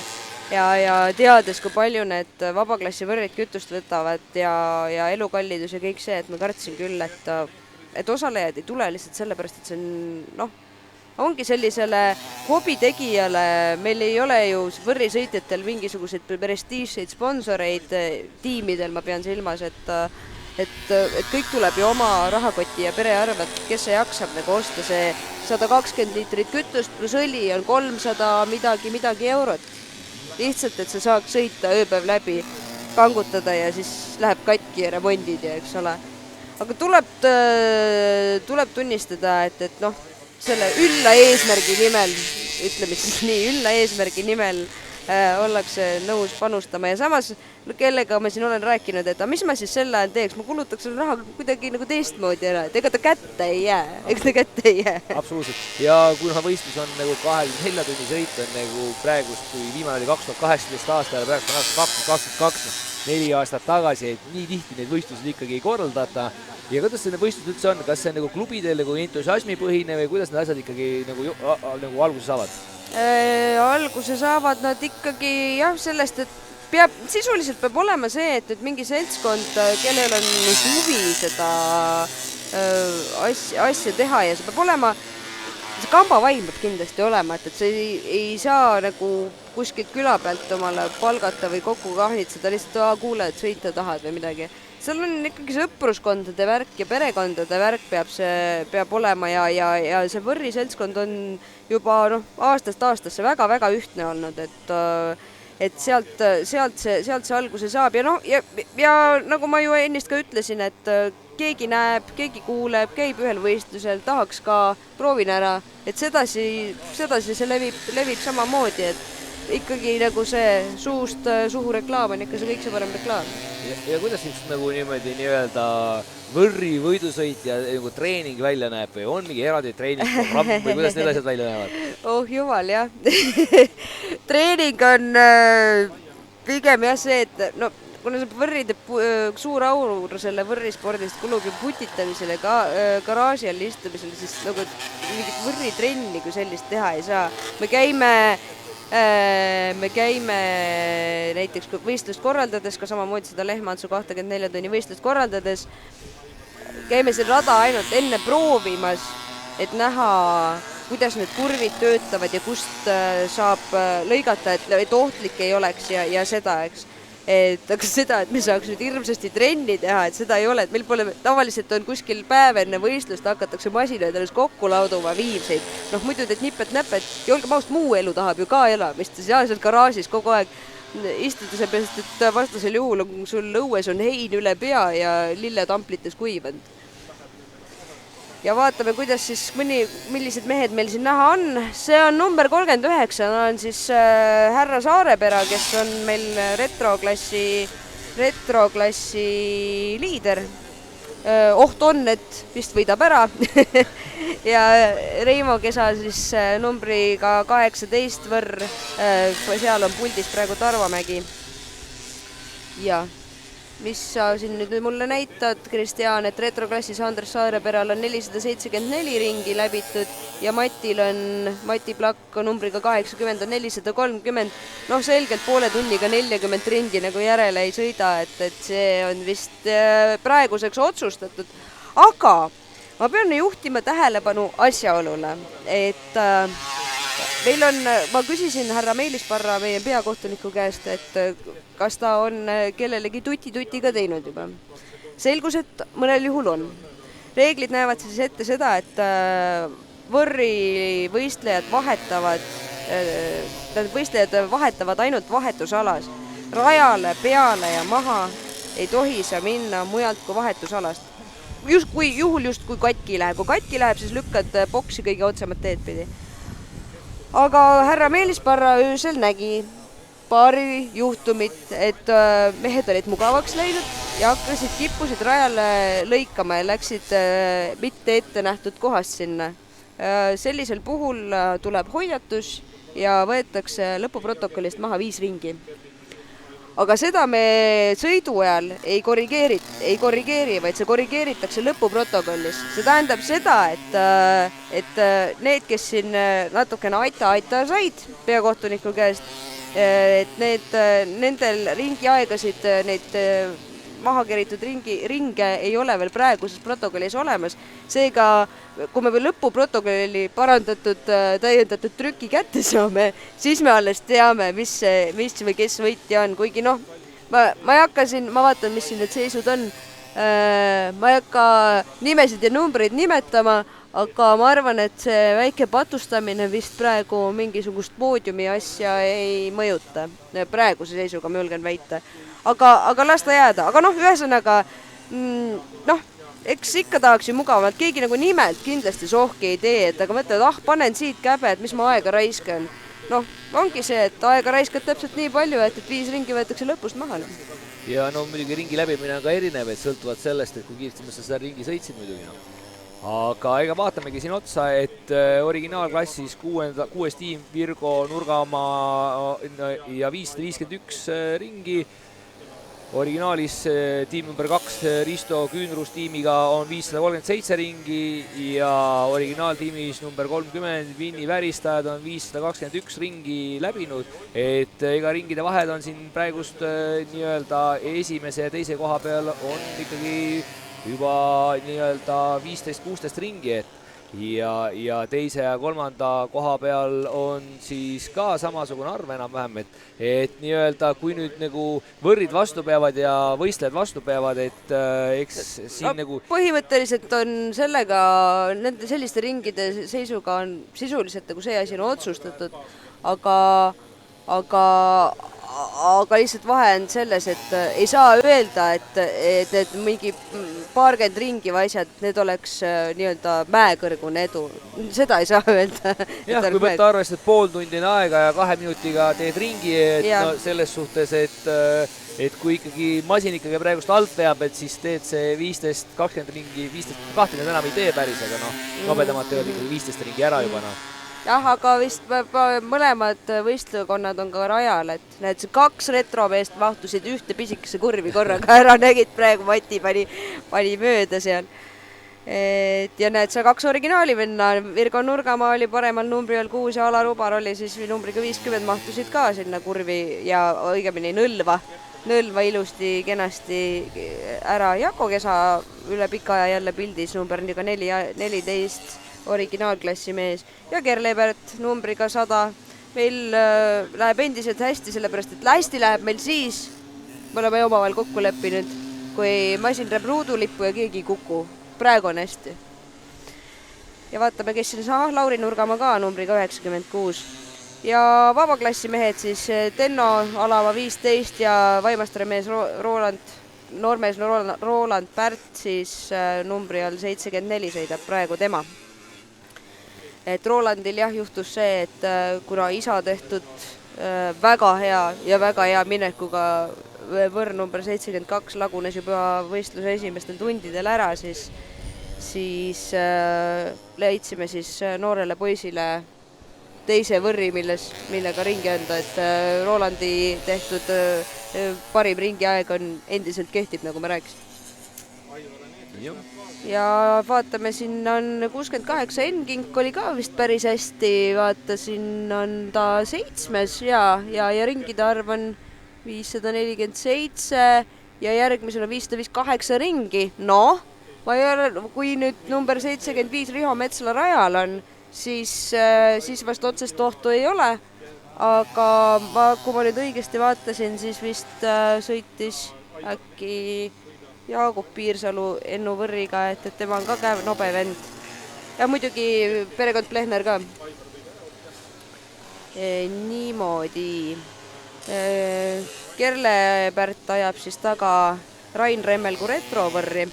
S1: Ja teades, kui palju need vabaklassi võrrid kütust võtavad ja elukallidus ja kõik see, et ma kartsin küll, et osalejad ei tule lihtsalt sellepärast, et see on, ongi sellisele hobitegijale, meil ei ole ju võrrisõitjatel mingisuguseid prestiižseid sponsoreid tiimidel, ma pean silmas, et kõik tuleb ju oma rahakoti ja perearvelt, kes see jaksab nagu osta see 120 liitrit kütust pluss õli on 300 midagi eurot. Lihtsalt, et sa saaks sõita ööpäev läbi, kangutada ja siis läheb katki ja remondid ja eks ole. Aga tuleb tunnistada, et selle ülla eesmärgi nimel, ütleme siis nii, ülla eesmärgi nimel ollakse nõus panustama ja samas, kellega ma siin olen rääkinud, et mis ma siis selle ajal teeks, ma kulutaks selle raha kuidagi nagu teistmoodi ära, et ega ta kätte ei jää.
S2: Absoluutselt. Ja kui võistlus on nagu 24 tunni sõit on nagu praegust, kui viimane oli 2018 aasta ja praegust on aasta 2022, 4 aastat tagasi, et nii tihti neid võistlusi ikkagi ei korraldata. Ja kuidas see võistlus üldse on? Kas see on nagu klubidel nagu entusiasmipõhine või kuidas need asjad ikkagi nagu alguse saavad?
S1: Alguse saavad nad ikkagi jah, sellest, et sisuliselt peab olema see, et mingi seltskond, kellel on huvi seda asja teha ja see peab olema, see kambavaim peab kindlasti olema, et see ei saa nagu kuskilt küla pealt omale palgata või kokku kahnitseda, lihtsalt kuule, et sõita tahad või midagi. Seal on ikkagi sõpruskondade värk ja perekondade värk peab olema ja see võrri seltskond on juba aastast aastasse väga-väga ühtne olnud, et sealt see alguse saab ja nagu ma ju ennist ka ütlesin, et keegi näeb, keegi kuuleb, käib ühel võistlusel, tahaks ka, proovin ära, et sedasi see levib samamoodi, et ikkagi nagu see suust suhu reklaam on ikka see kõik see parem reklaam.
S2: Ja kuidas nagu niimoodi nii-öelda võrri võidusõit ja nagu treening välja näeb või on mingi eraldi treeningprogramm või kuidas need asjad välja näevad?
S1: Oh jumal, jah. Treening on pigem jah see, et kuna see võrride suur aur selle võrrispordist kulub ju putitamisele, garaaži all istumisele, siis nagu mingit võrritrenni kui sellist teha ei saa. Me käime näiteks võistlust korraldades, ka samamoodi seda Lehmantsu 24 tunni võistlust korraldades, käime seal rada ainult enne proovimas, et näha, kuidas need kurvid töötavad ja kust saab lõigata, et ohtlik ei oleks ja seda, eks. Aga seda, et me saaks nüüd hirmsasti trenni teha, et seda ei ole, et meil pole, tavaliselt on kuskil päev enne võistlust, hakatakse masinaid alles kokku lauduma viimseid. Muidu teed nipet-näpet ja olge maust muu elu tahab ju ka elamist, ja seal garaažis kogu aeg istuda seepärast, et vastasel juhul sul õues on hein üle pea ja lilletamplites kuivanud. ja vaatame, kuidas siis millised mehed meil siin näha on. See on number 39, on siis härra Saarepera, kes on meil retroklassi liider. Oht on, et vist võidab ära ja Reimo Kesa siis numbriga 18 võrr, seal on puldis praegu Tarvamägi. Ja mis sa siin nüüd mulle näitad, Kristjan, et retroklassis Andres Saareperal on 474 ringi läbitud ja Mati Plakk numbriga 80 on 430. Noh, selgelt poole tunniga 40 ringi nagu järele ei sõida, et see on vist praeguseks otsustatud. Aga ma pean juhtima tähelepanu asjaolule, et meil on, ma küsisin härra Meelis Parra, meie peakohtuniku käest, et kas ta on kellelegi tuti ka teinud juba. Selgus, et mõnel juhul on. Reeglid näevad siis ette seda, et võrri võistlejad vahetavad ainult vahetusalas. Rajale, peale ja maha ei tohi sa minna mujalt kui vahetusalast. Juhul kui katki läheb. Kui katki läheb, siis lükkad boksi kõige otsemat teed pidi. Aga härra Meelis Parra öösel nägi paari juhtumit, et mehed olid mugavaks läinud ja kippusid rajale lõikama ja läksid mitte ette nähtud kohast sinna. Sellisel puhul tuleb hoiatus ja võetakse lõpuprotokollist maha 5 ringi. Aga seda me sõidu ajal ei korrigeeri, vaid see korrigeeritakse lõpuprotokollis. See tähendab seda, et need, kes siin natukene aita said peakohtuniku käest, et nendel ringiaegasid, neid maha keritud ringe ei ole veel praeguses protokollis olemas. Seega, kui me veel lõpuprotokolli parandatud, täiendatud trüki kätte saame, siis me alles teame, mis või kes võitja on. Kuigi ma ei hakka siin, ma vaatan, mis siin need seisud on. Ma ei hakka nimesid ja numbreid nimetama, aga ma arvan, et see väike patustamine vist praegu mingisugust poodiumi asja ei mõjuta. Praeguse seisuga ma julgen väita. Aga las ta jääda. Aga ühesõnaga, eks ikka tahaks ju mugavalt. Keegi nagu nimelt kindlasti sohki ei tee, et aga mõtled, panen siit käbe, et mis ma aega raiskan. Ongi see, et aega raiskad täpselt nii palju, et 5 ringi võetakse lõpust maha.
S2: Ja muidugi ringi läbimine on ka erinev, et sõltuvad sellest, et kui kiiresti sa seda ringi sõitsid muidugi. Aga ega vaatamegi siin otsa, et originaalklassis 6. tiim Virgo Nurgamaa ja 551 ringi. Originaalis tiim number 2 Risto Küünrus tiimiga on 537 ringi ja originaaltiimis number 30 Vinni Väristajad on 521 ringi läbinud. Et ega ringide vahed on siin praegust nii-öelda esimese ja teise koha peal on ikkagi juba nii-öelda 15-16 ringi, ja teise ja kolmanda koha peal on siis ka samasugune arv enam-vähem, et nii-öelda kui nüüd nagu võrrid vastu peavad ja võistlejad vastu peavad, et eks siin
S1: põhimõtteliselt on sellega, nende selliste ringide seisuga on sisuliselt nagu see asi on otsustatud, aga lihtsalt vahe on selles, et ei saa öelda, et mingi paarkümmend ringi või asjad, need oleks nii-öelda mäekõrgune edu. Seda ei saa öelda.
S2: Jah, kui võtta arvest, et pooltundine aega ja 2 minutiga teed ringi, et selles suhtes, et kui ikkagi masin ikkagi praegust alt veab, et siis teed see 15-20 ringi, 15-20 enam ei tee päris, aga nobedamalt teevad ikkagi 15 ringi ära juba.
S1: Jah, aga vist mõlemad võistlekonnad on ka rajal, et need 2 retromeest mahtusid ühte pisikese kurvi korraga ära, nägid praegu Mati pani mööda seal. Ja näed, sa 2 originaali venna, Virgo Nurgamaa oli paremal numbri all 6 ja Alar Ubar oli siis numbriga 50 mahtusid ka sinna kurvi ja õigemini nõlva ilusti kenasti ära. Jako Kesa üle pika aja jälle pildis numbriga 14 originaalklassi mees ja Kerlebert numbriga 100. Meil läheb endiselt hästi, sellepärast et hästi läheb meil siis, me oleme omavahel kokku leppinud, kui masin läheb ruudulippu ja keegi ei kuku. Praegu on hästi. Ja vaatame, kes siin saa. Lauri Nurgamaa ka numbriga 96. Ja vabaklassi mehed siis Tenno Alava 15 ja Vaimastare mees Roland noormees Roland Pärt siis numbri all 74 sõidab praegu tema. Et Rolandil jah juhtus see, et kuna isa tehtud väga hea minekuga võrr number 72 lagunes juba võistluse esimestel tundidel ära, siis leidsime siis noorele poisile teise võrri, millega ringi anda, et Rolandi tehtud parim ringiaeg endiselt kehtib, nagu me rääkisime. Ja vaatame, siin on 68 N-kink oli ka vist päris hästi, vaatasin, on ta 7. ja ringide arv on 547 ja järgmisel on 558 ringi. No, kui nüüd number 75 Riho Metsala rajal on, siis vast otsest ohtu ei ole, aga kui ma nüüd õigesti vaatasin, siis vist sõitis äkki Jaagup Piirsalu Ennu Võrriga, et tema on ka nobe vend. Ja muidugi perekond Plehner ka. Niimoodi. Kerle Pärt ajab siis taga Rain Remmelgu retrovõrri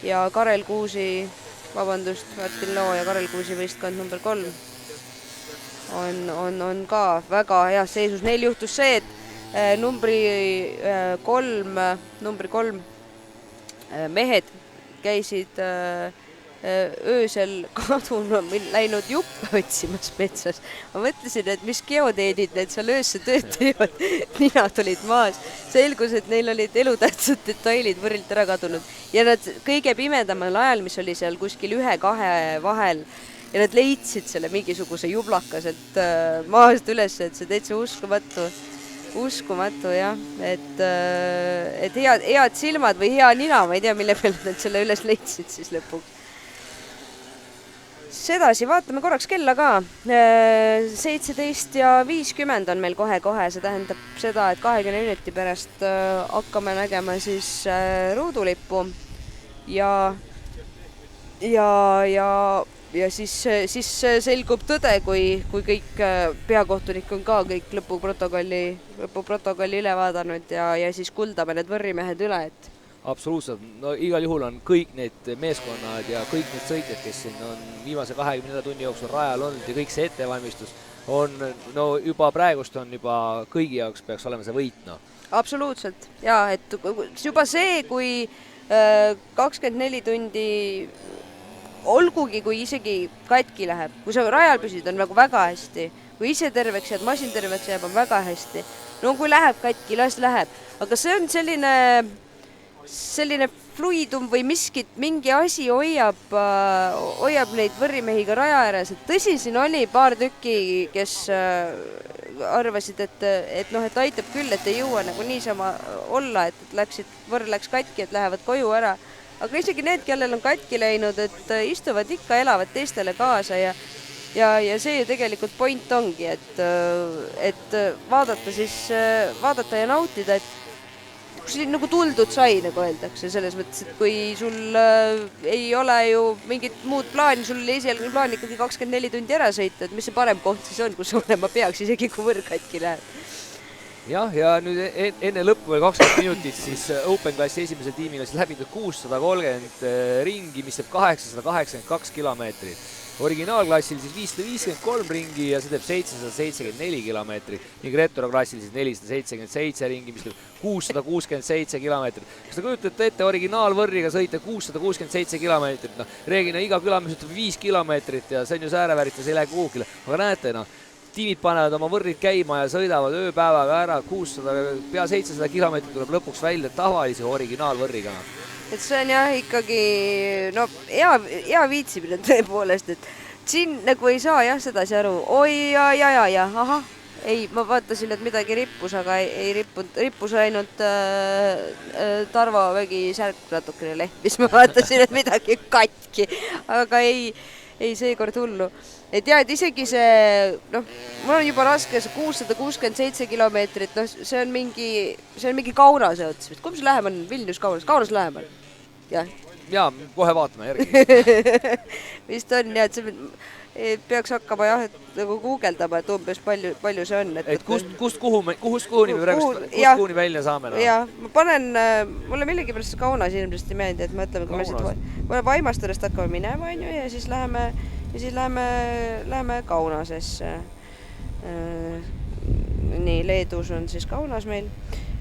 S1: ja Karel Kuusi, Martin Loo ja Karel Kuusi võistkond number 3 on ka väga heas seisus. Neil juhtus see, et numbri 3 mehed käisid öösel läinud juppe otsimas metsas. Ma mõtlesin, et mis geoteedid need seal öösse tööd teevad. Ninad olid maas. Selgus, et neil olid elutähtsad detailid võrrilt ära kadunud. Ja nad kõige pimedamal ajal, mis oli seal kuskil 1-2 vahel, ja nad leidsid selle mingisuguse jublakaselt maast üles, et see täitsa uskumatu jah, et head silmad või hea nina, ma ei tea, mille peale nad selle üles leidsid siis lõpuks. Sedasi vaatame korraks kella ka. 17:50 on meil kohe-kohe, see tähendab seda, et 20 minuti pärast hakkame nägema siis ruudulippu ja siis selgub tõde, kui kõik peakohtunik on ka kõik lõpuprotokolli üle vaadanud ja siis kuldame need võrrimehed üle, et
S2: absoluutselt, no igal juhul on kõik need meeskonnad ja kõik need sõitjad, kes siin on viimase 24 tunni jooksul rajal olnud ja kõik see ettevalmistus on, no juba praegust on juba kõigi jaoks peaks olema see võit, no.
S1: Absoluutselt, jaa, et juba see, kui 24 tundi olgugi, kui isegi katki läheb, kui sa rajal püsid, on nagu väga hästi, kui ise terveks jääd, masin terveks jääb, on väga hästi. No kui läheb katki, las läheb, aga see on selline fluidum või miskit, mingi asi hoiab neid võrrimehi ka raja ääres, et tõsi, siin oli paar tükki, kes arvasid, et aitab küll, et ei jõua nagu niisama olla, et võrr läks katki, et lähevad koju ära. Aga isegi need, kellel on katki läinud, et istuvad ikka, elavad teistele kaasa ja see ju tegelikult point ongi, et vaadata ja nautida, et kui siin nagu tuldud sai, nagu öeldakse, selles mõttes, et kui sul ei ole ju mingit muud plaani, sul oli esialgne plaan ikkagi 24 tundi ära sõita, et mis see parem koht siis on, kus olema peaks, isegi kui võrr katki läheb.
S2: Jah, ja nüüd enne lõppu veel 20 minutit, siis Open Classi esimesel tiimil on siis läbitud 630 ringi, mis teeb 882 kilomeetrit. Originaalklassil siis 553 ringi ja see teeb 774 kilomeetrit ning retroklassil siis 477 ringi, mis teeb 667 kilomeetrit. Kas te kujutate ette originaalvõrriga sõita 667 kilomeetrit? Reeglina iga kilomeetrit ütleb 5 kilomeetrit ja see on ju sääreväritas, ei lähe kuhugile. Aga näete, tiimid panevad oma võrrid käima ja sõidavad ööpäevaga ära 600, pea 700 kilomeetrit tuleb lõpuks välja tavalise originaalvõrriga.
S1: Et see on jah ikkagi hea viitsimine tõepoolest, et siin nagu ei saa jah sedasi aru, oi ja, ahah, ei, ma vaatasin, et midagi rippus, aga ei rippus ainult Tarvo Vägi särk natukene lehvis, ma vaatasin, et midagi katki, aga ei seekord hullu. Et jah, et isegi see, mul on juba raske, see 667 kilomeetrit, see on mingi Kaunase ots. Kumb see lähemal on? Vilnius Kaunas lähemal? Jah.
S2: Jaa, kohe vaatame järgi.
S1: Vist on, jah, et peaks hakkama jah, et nagu guugeldama, et umbes palju see on.
S2: Et kust kuhuni me praegu kuhuni välja saame?
S1: Jah, ma panen, mulle millegipärast Kaunas ilmselt ei meeldi, et mõtleme, kui me siit Vaimastadest hakkame minema, on ju, ja siis läheme Kaunasesse. Nii, Leedus on siis Kaunas meil.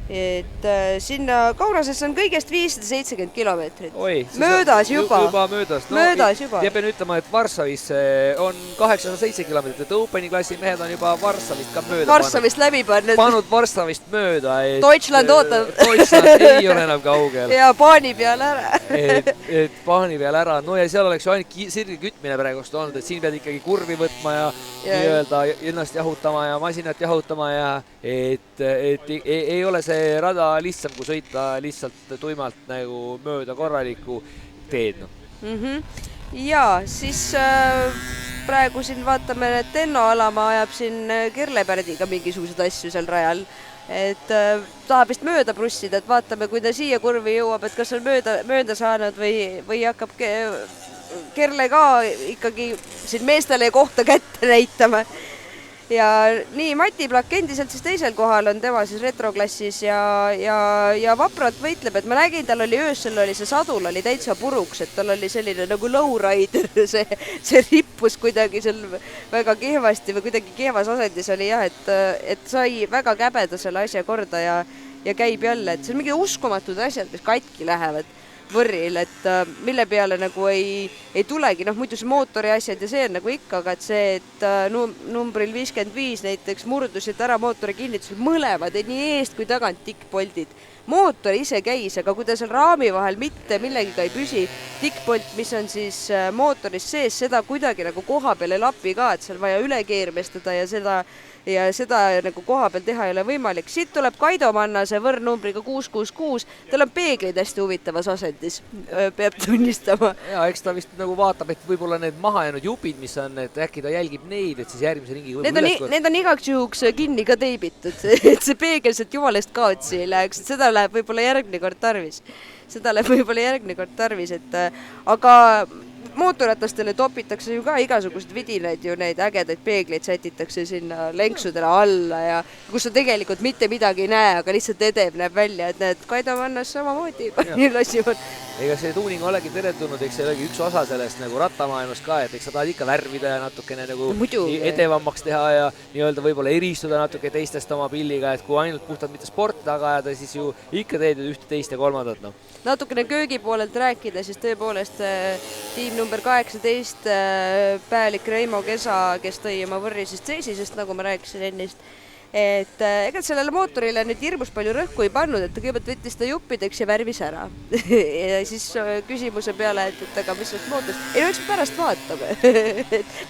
S1: Et sinna Kaunasesse on kõigest 570 kilomeetrit. Möödas juba.
S2: Möödas.
S1: Möödas juba.
S2: Ja pean ütlema, et Varssavisse on 807 kilomeetrit, et Openi klassi mehed on juba Varssavist ka mööda
S1: Varssavist läbi
S2: pannud Varssavist mööda.
S1: Deutschland ootab.
S2: Deutschland ei ole enam kaugel.
S1: Ja paani peal ära.
S2: et paani peal ära. No ja seal oleks ju ainult sirge kütmine praegust olnud, et siin pead ikkagi kurvi võtma ja nii-öelda ennast jahutama ja masinat jahutama ja et ei ole see rada lihtsam, kui sõita lihtsalt tuimalt nagu mööda korralikku teed.
S1: Ja siis praegu siin vaatame, et Tenno Alamaa ajab siin Kerlepärdiga mingisugused asju seal rajal. Et tahab vist mööda prussida, et vaatame, kui ta siia kurvi jõuab, et kas on mööda saanud või hakkab Kerle ka ikkagi siin meestele kohta kätte näitama. Ja nii, Mati Plakk endiselt siis teisel kohal on tema siis retroklassis ja vapralt võitleb, et ma nägin, tal oli öösel see sadul oli täitsa puruks, et tal oli selline nagu lowrider, see rippus kuidagi seal väga kehvasti või kuidagi kehvas asendis oli jah, et sai väga käbeda selle asja korda ja käib jälle, et see on mingi uskumatud asjad, mis katki lähevad võrril, et mille peale nagu ei tulegi, muidu see mootori asjad ja see on nagu ikka, aga et see, et numbril 55 näiteks murdusid ära mootori kinnitusel mõlemad, nii eest kui tagant tikkpoldid. Mootor ise käis, aga kui ta seal raami vahel mitte millegiga ei püsi, tikkpolt, mis on siis mootoris sees, seda kuidagi nagu koha peal ei lapi ka, et seal vaja üle keermestada ja seda nagu koha peal teha ei ole võimalik. Siit tuleb Kaido Mannase võrnumbriga 666, tal on peeglid hästi huvitavas asendis, peab tunnistama.
S2: Ja eks ta vist nagu vaatab, et võib-olla need mahajäänud jupid, mis on, et äkki ta jälgib neid, et siis järgmise ringi
S1: Need on igaks juhuks kinni ka teibitud, et see peegel sealt jumalast kaotsi ei läheks, et seda läheb võib-olla järgmine kord tarvis. Et aga mootorratastele topitakse ju ka igasugused vidinaid ju, neid ägedaid peegleid sätitakse sinna lenksudele alla ja kus sa tegelikult mitte midagi ei näe, aga lihtsalt edev näeb välja, et need Kaido Mannas samamoodi lassivad.
S2: Ega see tuuning olegi teretulnud, eks see olegi üks osa sellest nagu rattamaailmast ka, et eks sa tahad ikka värvida ja natukene nagu edevammaks teha ja nii-öelda võib-olla eristuda natuke teistest oma pilliga, et kui ainult puhtalt mitte sporti taga ajada, siis ju ikka teed ühte, teist ja kolmandat.
S1: Natukene köögi poolelt rääkida, siis tõepoolest tiim number 18 Päälik Reimo Kesa, kes tõi oma võrri siis seisisest, nagu ma rääkisin ennist. Et ega sellele mootorile nüüd hirmus palju rõhku ei pannud, et ta kõigepealt võttis ta juppideks ja värvis ära. Ja siis küsimuse peale, et aga mis sellest mootorist? Ei, eks pärast vaatame.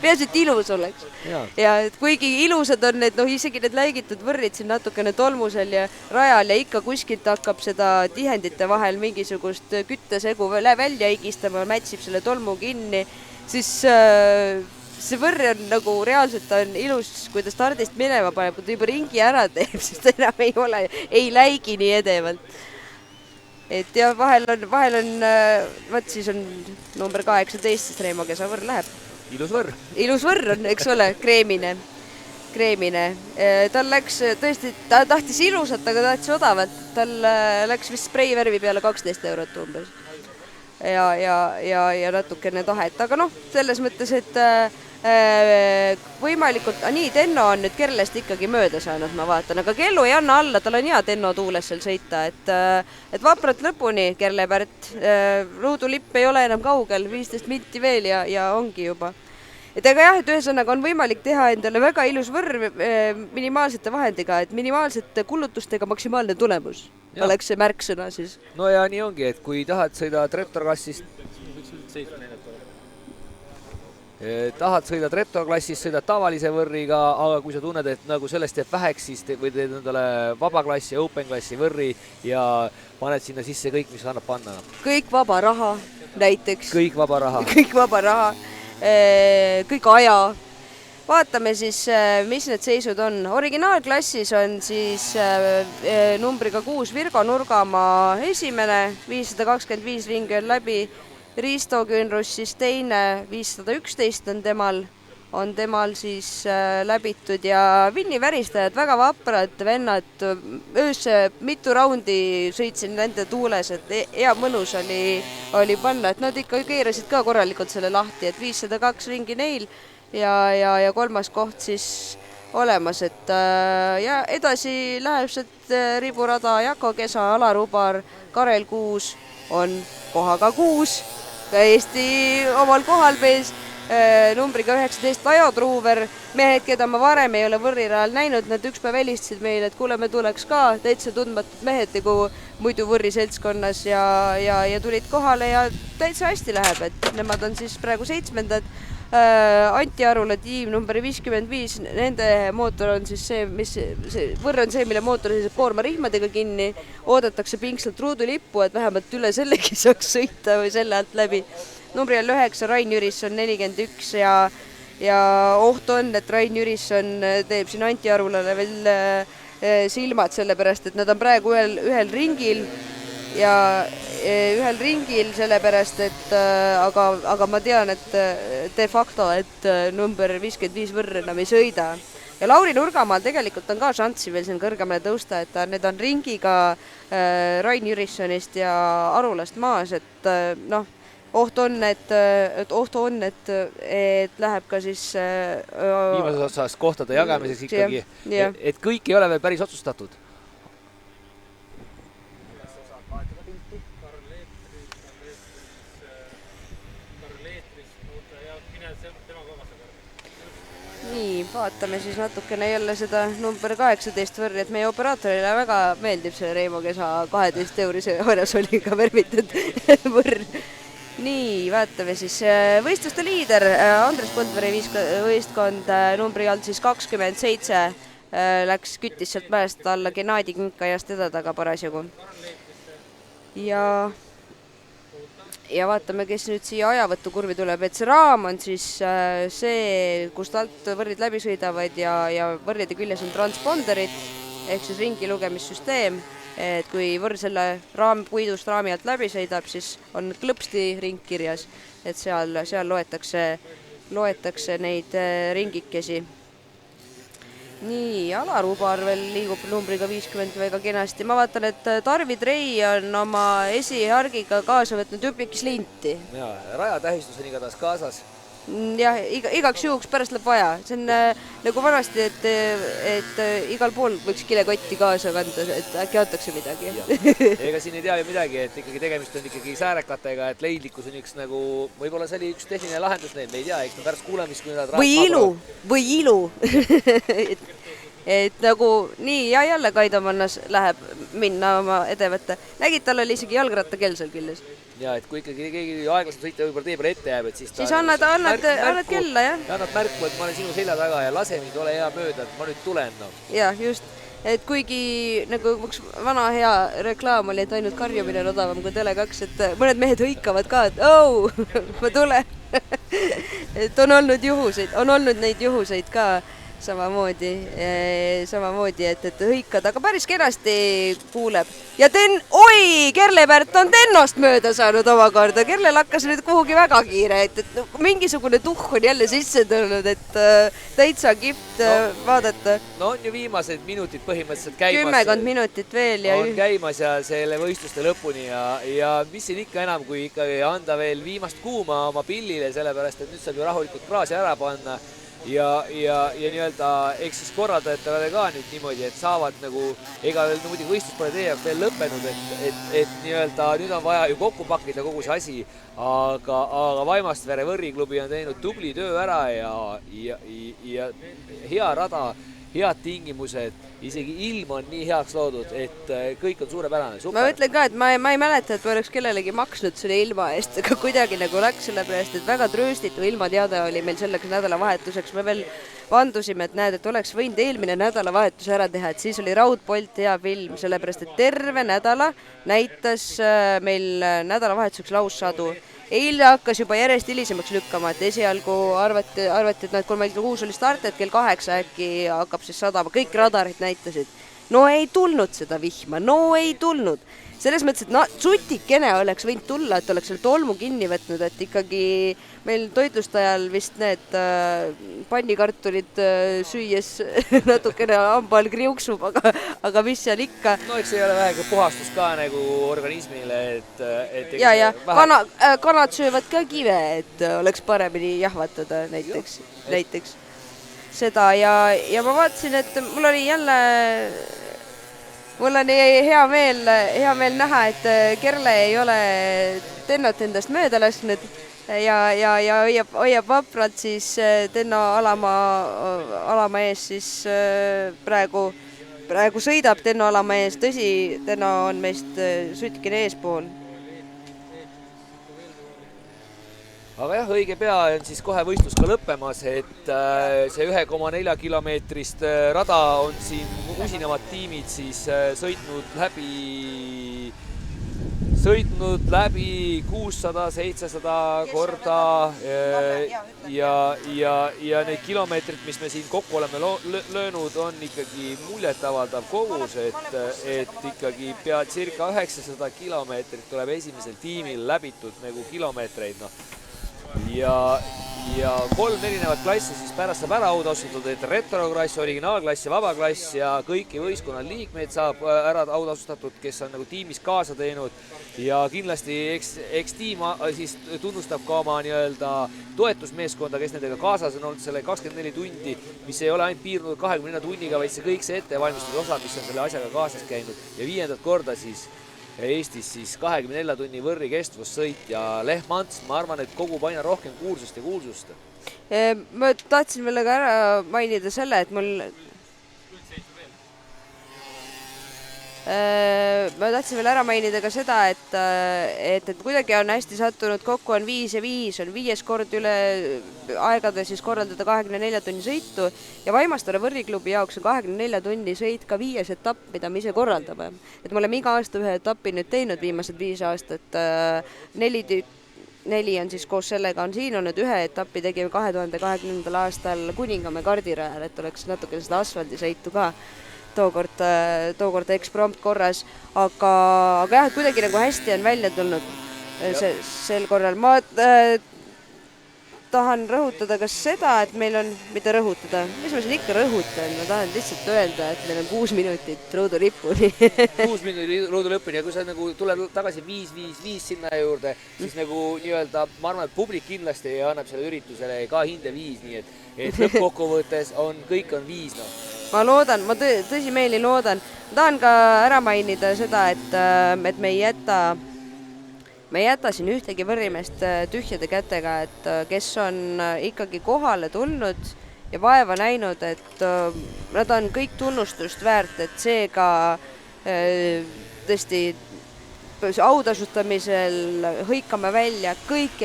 S1: Peaasi, et ilus oleks. Ja kuigi ilusad on need, isegi need läigitud võrrid siin natukene tolmusel ja rajal ja ikka kuskilt hakkab seda tihendite vahel mingisugust küttesegu välja igistama, mätsib selle tolmu kinni, siis see võrr on nagu reaalselt on ilus, kui ta stardist minema paneb, kui ta juba ringi ära teeb, siis ta enam ei läigi nii edevalt. Et ja vahel on, võt siis on number 18, siis Reimo Kesa võrr läheb. Ilus võrr on, eks ole, kreemine. Tal läks tõesti, ta tahtis ilusat, aga tahtis odavat. Tal läks vist spreivärvi peale 12 eurot umbes. Ja natukene tahet, aga selles mõttes, et võimalikult, nii, Tenno on nüüd Kerlest ikkagi mööda saanud, ma vaatan, aga Kellu ei anna alla, tal on hea Tenno tuules seal sõita, et vapralt lõpuni Kerlepärt, ruudulipp ei ole enam kaugel, 15 minti veel ja ongi juba. Et ega jah, et ühesõnaga on võimalik teha endale väga ilus võrr minimaalsete vahendiga, et minimaalsete kulutustega maksimaalne tulemus oleks see märksõna siis.
S2: No ja nii ongi, et kui tahad sõida retroklassist, sõidad tavalise võrriga, aga kui sa tunned, et nagu sellest jääb väheks, siis või teed endale vabaklassi ja open klassi võrri ja paned sinna sisse kõik, mis annab panna.
S1: Kõik vaba raha näiteks.
S2: Kõik vaba raha.
S1: Kõik aja. Vaatame siis, mis need seisud on. Originaalklassis on siis numbriga 6 Virgo Nurgamaa esimene, 525 ringi on läbi. Risto Küünrus siis teine, 511 on temal. on temal siis läbitud ja vinniväristajad, väga vaprad vennad, öösse mitu raundi sõitsin nende tuules, et hea mõnus oli panna, et nad ikka keerasid ka korralikult selle lahti, et 502 ringi neil ja kolmas koht siis olemas, et ja edasi läheb sealt riburada Jako Kesa, Alar Ubar, Karel Kuus on kohaga 6, täiesti omal kohal mees, numbriga 19 Tajo Truuver, mehed, keda ma varem ei ole Võrrirajal näinud, nad üks päev helistasid meile, et kuule, me tuleks ka, täitsa tundmatud mehed nagu muidu Võrri seltskonnas ja tulid kohale ja täitsa hästi läheb, et nemad on siis praegu 7. Anti Arula tiim number 55, nende mootor on siis Võrr on see, mille mootor on koormarihmadega kinni, oodatakse pingsalt ruudulippu, et vähemalt üle sellegi saaks sõita või selle alt läbi. Numbri all 9 Rain Jürisson 41 ja oht on, et Rain Jürisson teeb siin Anti Arulale veel silmad, sellepärast et nad on praegu ühel ringil ja sellepärast, et aga ma tean, et de facto, et number 55 Võrr enam ei sõida. Ja Lauri Nurgamaal tegelikult on ka šanssi veel siin kõrgemale tõusta, et need on ringiga Rain Jürissonist ja Arulast maas, et oht on, et läheb ka siis
S2: viimases otsas kohtade jagamiseks ikkagi, et kõik ei ole veel päris otsustatud.
S1: Nii, vaatame siis natukene jälle seda number 18 Võrri, et meie operaatorile väga meeldib see Reimo Kesa 12 eurise Orasoliga värvitud Võrr. Nii, vaatame siis võistluste liider Andres Põldvere võistkond numbri all siis 27 küttis sealt mäest alla Gennadi Kinkajast eda taga parasjagu. Ja vaatame, kes nüüd siia ajavõtukurvi tuleb, et see raam on siis see, kust alt võrrid läbi sõidavad ja võrride küljes on transponderid ehk siis ringi lugemissüsteem, et kui võrr selle puidust raami alt läbi sõidab, siis on klõpsti ring kirjas, et seal loetakse neid ringikesi. Nii, Alar Ubar veel liigub numbriga 50 väga kenasti. Ma vaatan, et Tarvi Trei on oma esihargiga kaasa võtnud jupikislinti.
S2: Ja, rajatähistus on igatahes kaasas.
S1: Jah, igaks juhuks pärast läheb vaja. See on nagu vanasti, et igal pool võiks kilekotti kaasa kanda, et äkki antakse midagi.
S2: Ega siin ei tea ju midagi, et ikkagi tegemist on ikkagi säärekatega, et leidlikkus on üks nagu, võib-olla see oli üks tehniline lahendus neid, me ei tea, eks me pärast kuuleme, kui nad
S1: või ilu. Et nagu nii ja jälle Kaido Mannas läheb minna oma edevõtte. Nägid, tal oli isegi jalgrattakell seal küljes.
S2: Ja, et kui ikkagi keegi aeglaselt sõita võib-olla tee peale ette jääb, et siis
S1: annad kella, jah.
S2: Ja annad märku, et ma olen sinu selja taga ja lase mind, ole hea mööda, et ma nüüd tulen. No.
S1: Ja, just. Et kuigi nagu üks vana hea reklaam oli, et ainult karjumine on odavam kui Tele2, et mõned mehed hõikavad ka, et ma tulen. Et on olnud neid juhuseid ka samamoodi, et hõikad, aga päris kenasti kuuleb. Ja Kerlepärt on Tennost mööda saanud omakorda. Kerlel hakkas nüüd kuhugi väga kiire, et mingisugune tuhh on jälle sisse tulnud, et täitsa kihvt vaadata.
S2: No on ju viimased minutid põhimõtteliselt käimas.
S1: 10 minutit veel.
S2: On käimas ja selle võistluste lõpuni ja mis siin ikka enam, kui ikkagi anda veel viimast kuuma oma pillile, sellepärast, et nüüd saab ju rahulikult kraasi ära panna. Ja nii-öelda eks siis korraldajatele ka nüüd niimoodi, et saavad nagu, ega veel muidugi võistlus pole teie jaoks veel lõppenud, et nii-öelda nüüd on vaja ju kokku pakkida kogu see asi, aga Vaimastveere Võrriklubi on teinud tubli töö ära ja hea rada, head tingimused, isegi ilm on nii heaks loodud, et kõik on suurepärane.
S1: Ma ütlen ka, et ma ei mäleta, et ma oleks kellelegi maksnud selle ilma eest, aga kuidagi nagu läks sellepärast, et väga trööstitu ilmateade oli meil selleks nädalavahetuseks. Me veel vandusime, et näed, et oleks võinud eelmine nädalavahetus ära teha, et siis oli Raudpolt hea film, sellepärast, et terve nädala näitas meil nädalavahetuseks laussadu. Eile hakkas juba järjest hilisemaks lükkama, et esialgu arvati, et 3:06 oli start, et kell 8 äkki hakkab siis sadama, kõik radarid näitasid. no ei tulnud seda vihma, no ei tulnud. Selles mõttes, et no sutikene oleks võinud tulla, et oleks selle tolmu kinni võtnud, et ikkagi meil toitlustajal vist need pannikartulid süües natukene hambal kriuksub, aga mis seal ikka.
S2: No eks ei ole vähegi puhastus ka nagu organismile, et
S1: ja kanad söövad ka kive, et oleks paremini jahvatada näiteks seda ja ma vaatasin, et mul on hea meel näha, et Kerle ei ole Tennot endast mööda lasknud ja hoiab vapralt siis Tenno alama ees siis praegu sõidab Tenno alama ees, tõsi, Tenno on meist sutkine eespool.
S2: Aga jah, õige pea on siis kohe võistlus ka lõppemas, et see 1,4 kilomeetrist rada on siin usinemad tiimid siis sõitnud läbi 600-700 korda ja need kilomeetrid, mis me siin kokku oleme löönud, on ikkagi muljetavaldav kogus, et ikkagi pea circa 900 kilomeetrit tuleb esimesel tiimil läbitud nagu kilomeetreid, noh. Ja 3 erinevat klassi siis pärast saab ära autasustatud, et retroklass, originaalklass ja vabaklass ja kõiki võistkonna liikmeid saab ära autasustatud, kes on nagu tiimis kaasa teinud ja kindlasti eks tiim siis tunnustab ka oma nii-öelda toetusmeeskonda, kes nendega kaasas on olnud selle 24 tundi, mis ei ole ainult piirdunud 24 tunniga, vaid see kõik see ettevalmistus osa, mis on selle asjaga kaasas käinud ja 5. korda siis Eestis siis 24 tunni võrri kestvussõit ja Lehm Ants, ma arvan, et kogub aina rohkem kuulsust ja kuulsust.
S1: Ma tahtsin veel ka ära mainida selle, et ma tahtsin veel ära mainida ka seda, et kuidagi on hästi sattunud kokku, on 5 ja 5, on 5. kord üle aegade siis korraldada 24 tunni sõitu ja Vaimastare võrriklubi jaoks on 24 tunni sõit ka 5. etapp, mida me ise korraldame. Et me oleme iga aasta ühe etappi nüüd teinud viimased 5 aastat, 4 on siis koos sellega on siin olnud, ühe etappi tegime 2020. aastal Kuningamäe kardirajal, et oleks natuke seda asfaldisõitu ka. Tookord eksprompt korras, aga jah, et kuidagi nagu hästi on välja tulnud sel korral. Ma tahan rõhutada ka seda, et meil on, mitte rõhutada, mis ma siin ikka rõhutan, ma tahan lihtsalt öelda, et meil on 6 minutit ruudulipuni.
S2: 6 minutit ruudulõpuni ja kui sa nagu tuled tagasi 5-5-5 sinna juurde, siis nagu nii-öelda, ma arvan, et publik kindlasti annab selle üritusele ka hinde 5, nii et lõppkokkuvõttes kõik on 5, noh.
S1: Ma loodan, ma tõsimeeli loodan. Ma tahan ka ära mainida seda, et me ei jäta siin ühtegi võrrimeest tühjade kätega, et kes on ikkagi kohale tulnud ja vaeva näinud, et nad on kõik tunnustust väärt, et seega tõesti autasustamisel hõikame välja kõik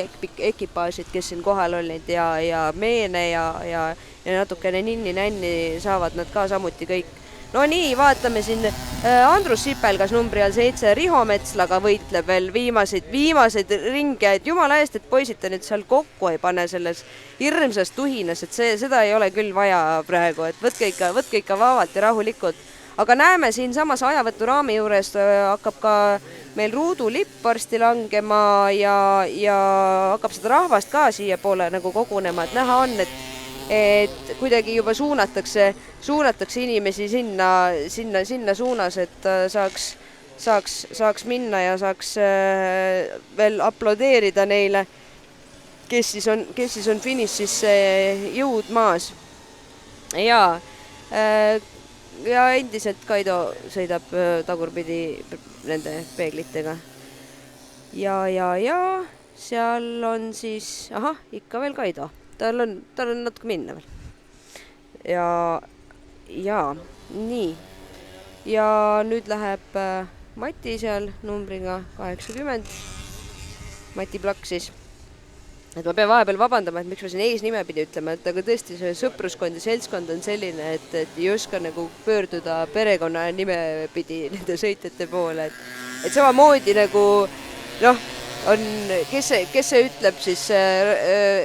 S1: ekipaažid, kes siin kohal olid ja Meene ja natukene ninni-nänni saavad nad ka samuti kõik. No nii, vaatame siin Andrus Sipelgas numbri all 7, Riho Metslaga võitleb veel viimaseid ringe, et jumala eest, et poisid ta nüüd seal kokku ei pane selles hirmsas tuhinas, et seda ei ole küll vaja praegu, et võtke ikka vaevalt ja rahulikult. Aga näeme siin samas ajavõturaami juures hakkab ka meil ruudulipp varsti langema ja hakkab seda rahvast ka siia poole nagu kogunema, et näha on, et kuidagi juba suunatakse inimesi sinna suunas, et saaks minna ja saaks veel aplodeerida neile, kes siis on finišis jõud maas. Ja endiselt Kaido sõidab tagurpidi nende peeglitega. Ja seal on siis, ikka veel Kaido. Tal on natuke minna veel. Ja nii. Ja nüüd läheb Mati seal numbriga 80. Mati Plakk siis. Et ma pean vahepeal vabandama, et miks ma siin eesnime pidi ütlema, et aga tõesti see sõpruskond ja seltskond on selline, et ei oska nagu pöörduda perekonna nime pidi nende sõitjate poole, et samamoodi nagu on, kes see ütleb siis,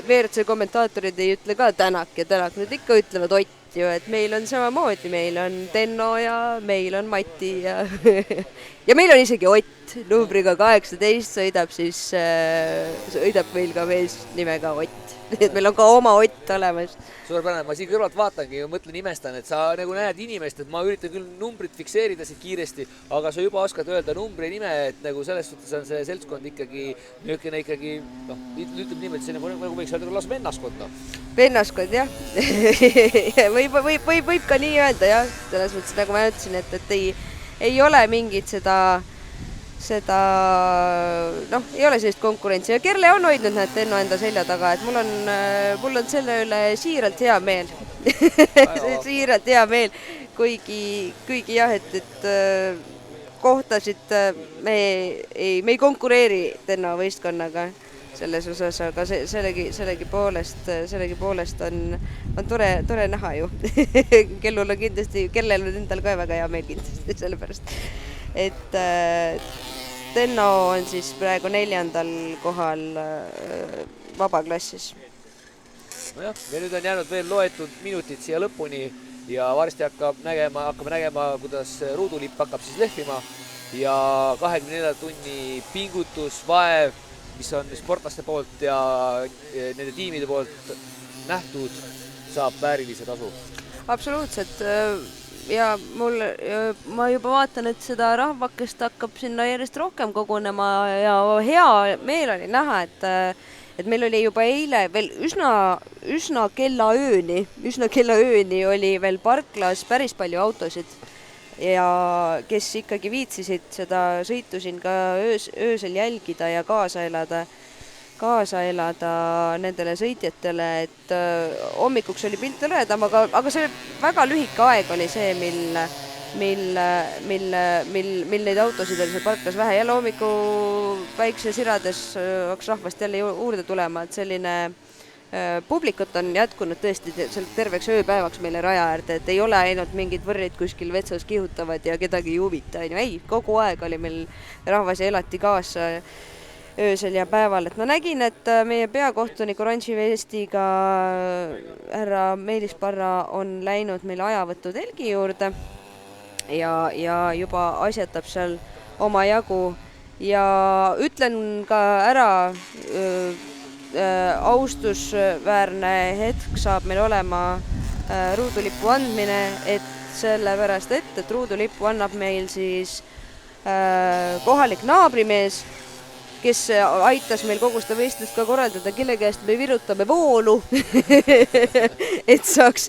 S1: WRC kommentaatorid ei ütle ka Tänak ja Tänak, nüüd ikka ütlevad Ott ju, et meil on samamoodi, meil on Tenno ja meil on Mati ja ja meil on isegi Ott numbriga 18 sõidab meil ka mees nimega Ott. Nii et meil on ka oma Ott olemas.
S2: Suurepärane, ma siin kõrvalt vaatangi ja mõtlen, imestan, et sa nagu näed inimest, et ma üritan küll numbrit fikseerida siit kiiresti, aga sa juba oskad öelda numbri nime, et nagu selles suhtes on see seltskond ikkagi niisugune ikkagi, noh, ütleb niimoodi, see nagu võiks öelda lausa vennaskond.
S1: Vennaskond, jah. võib ka nii öelda, jah. Selles mõttes, nagu ma ütlesin, et ei ole mingit seda, noh, ei ole sellist konkurentsi ja Kerle on hoidnud need Tenno enda selja taga, et mul on selle üle siiralt hea meel. Siiralt hea meel, kuigi jah, et kohtasid me ei konkureeri Tenno võistkonnaga selles osas, aga sellegi poolest on tore näha ju. Kellel on endal ka väga hea meel kindlasti sellepärast, et Tenno on siis praegu 4. kohal vabaklassis.
S2: Nojah, ja nüüd on jäänud veel loetud minutid siia lõpuni ja varsti hakkame nägema, kuidas ruudulipp hakkab siis lehvima ja 24 tunni pingutus, vaev, mis on sportlaste poolt ja nende tiimide poolt nähtud, saab väärilise tasu.
S1: Absoluutselt. Ja ma juba vaatan, et seda rahvakest hakkab sinna järjest rohkem kogunema ja hea meel oli näha, et meil oli juba eile veel üsna kellaööni oli veel parklas päris palju autosid ja kes ikkagi viitsisid seda sõitu siin ka öösel jälgida ja kaasa elada nendele sõitjatele, et hommikuks oli pilt hõredam, aga see väga lühike aeg oli see, mil neid autosid oli seal parklas vähe. Jälle hommiku päikse sirades hakkas rahvast jälle juurde tulema, et selline publikut on jätkunud tõesti terveks ööpäevaks meile raja äärde, et ei ole ainult mingid võrrid kuskil vetsas kihutavad ja kedagi ei huvita. Ei, kogu aeg oli meil rahvas ja elati kaasa öösel ja päeval, et ma nägin, et meie peakohtunik oranži vestiga härra Meelis Parra on läinud meil ajavõtu telgi juurde ja juba asjatab seal oma jagu ja ütlen ka ära, austusväärne hetk saab meil olema ruudulipu andmine, et sellepärast, et ruudulipu annab meil siis kohalik naabrimees, kes aitas meil kogu seda võistlust ka korraldada, kelle käest me virutame voolu, et saaks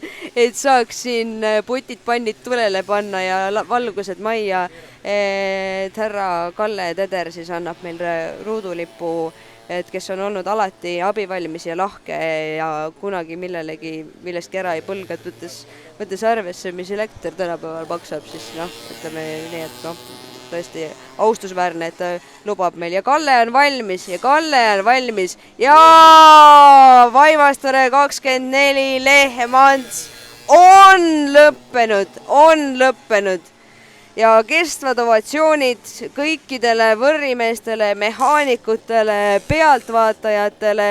S1: siin putid-pannid tulele panna ja valgused majja, et härra Kalle Teder siis annab meil ruudulipu, et kes on olnud alati abivalmis ja lahke ja kunagi millestki ära ei põlga, võttes arvesse, mis elekter tänapäeval maksab, siis noh, ütleme nii, et noh, tõesti austusväärne, et lubab meil ja Kalle on valmis ja Vaimastare 24 Lehmants on lõppenud ja kestvad ovatsioonid kõikidele võrrimeestele, mehaanikutele, pealtvaatajatele,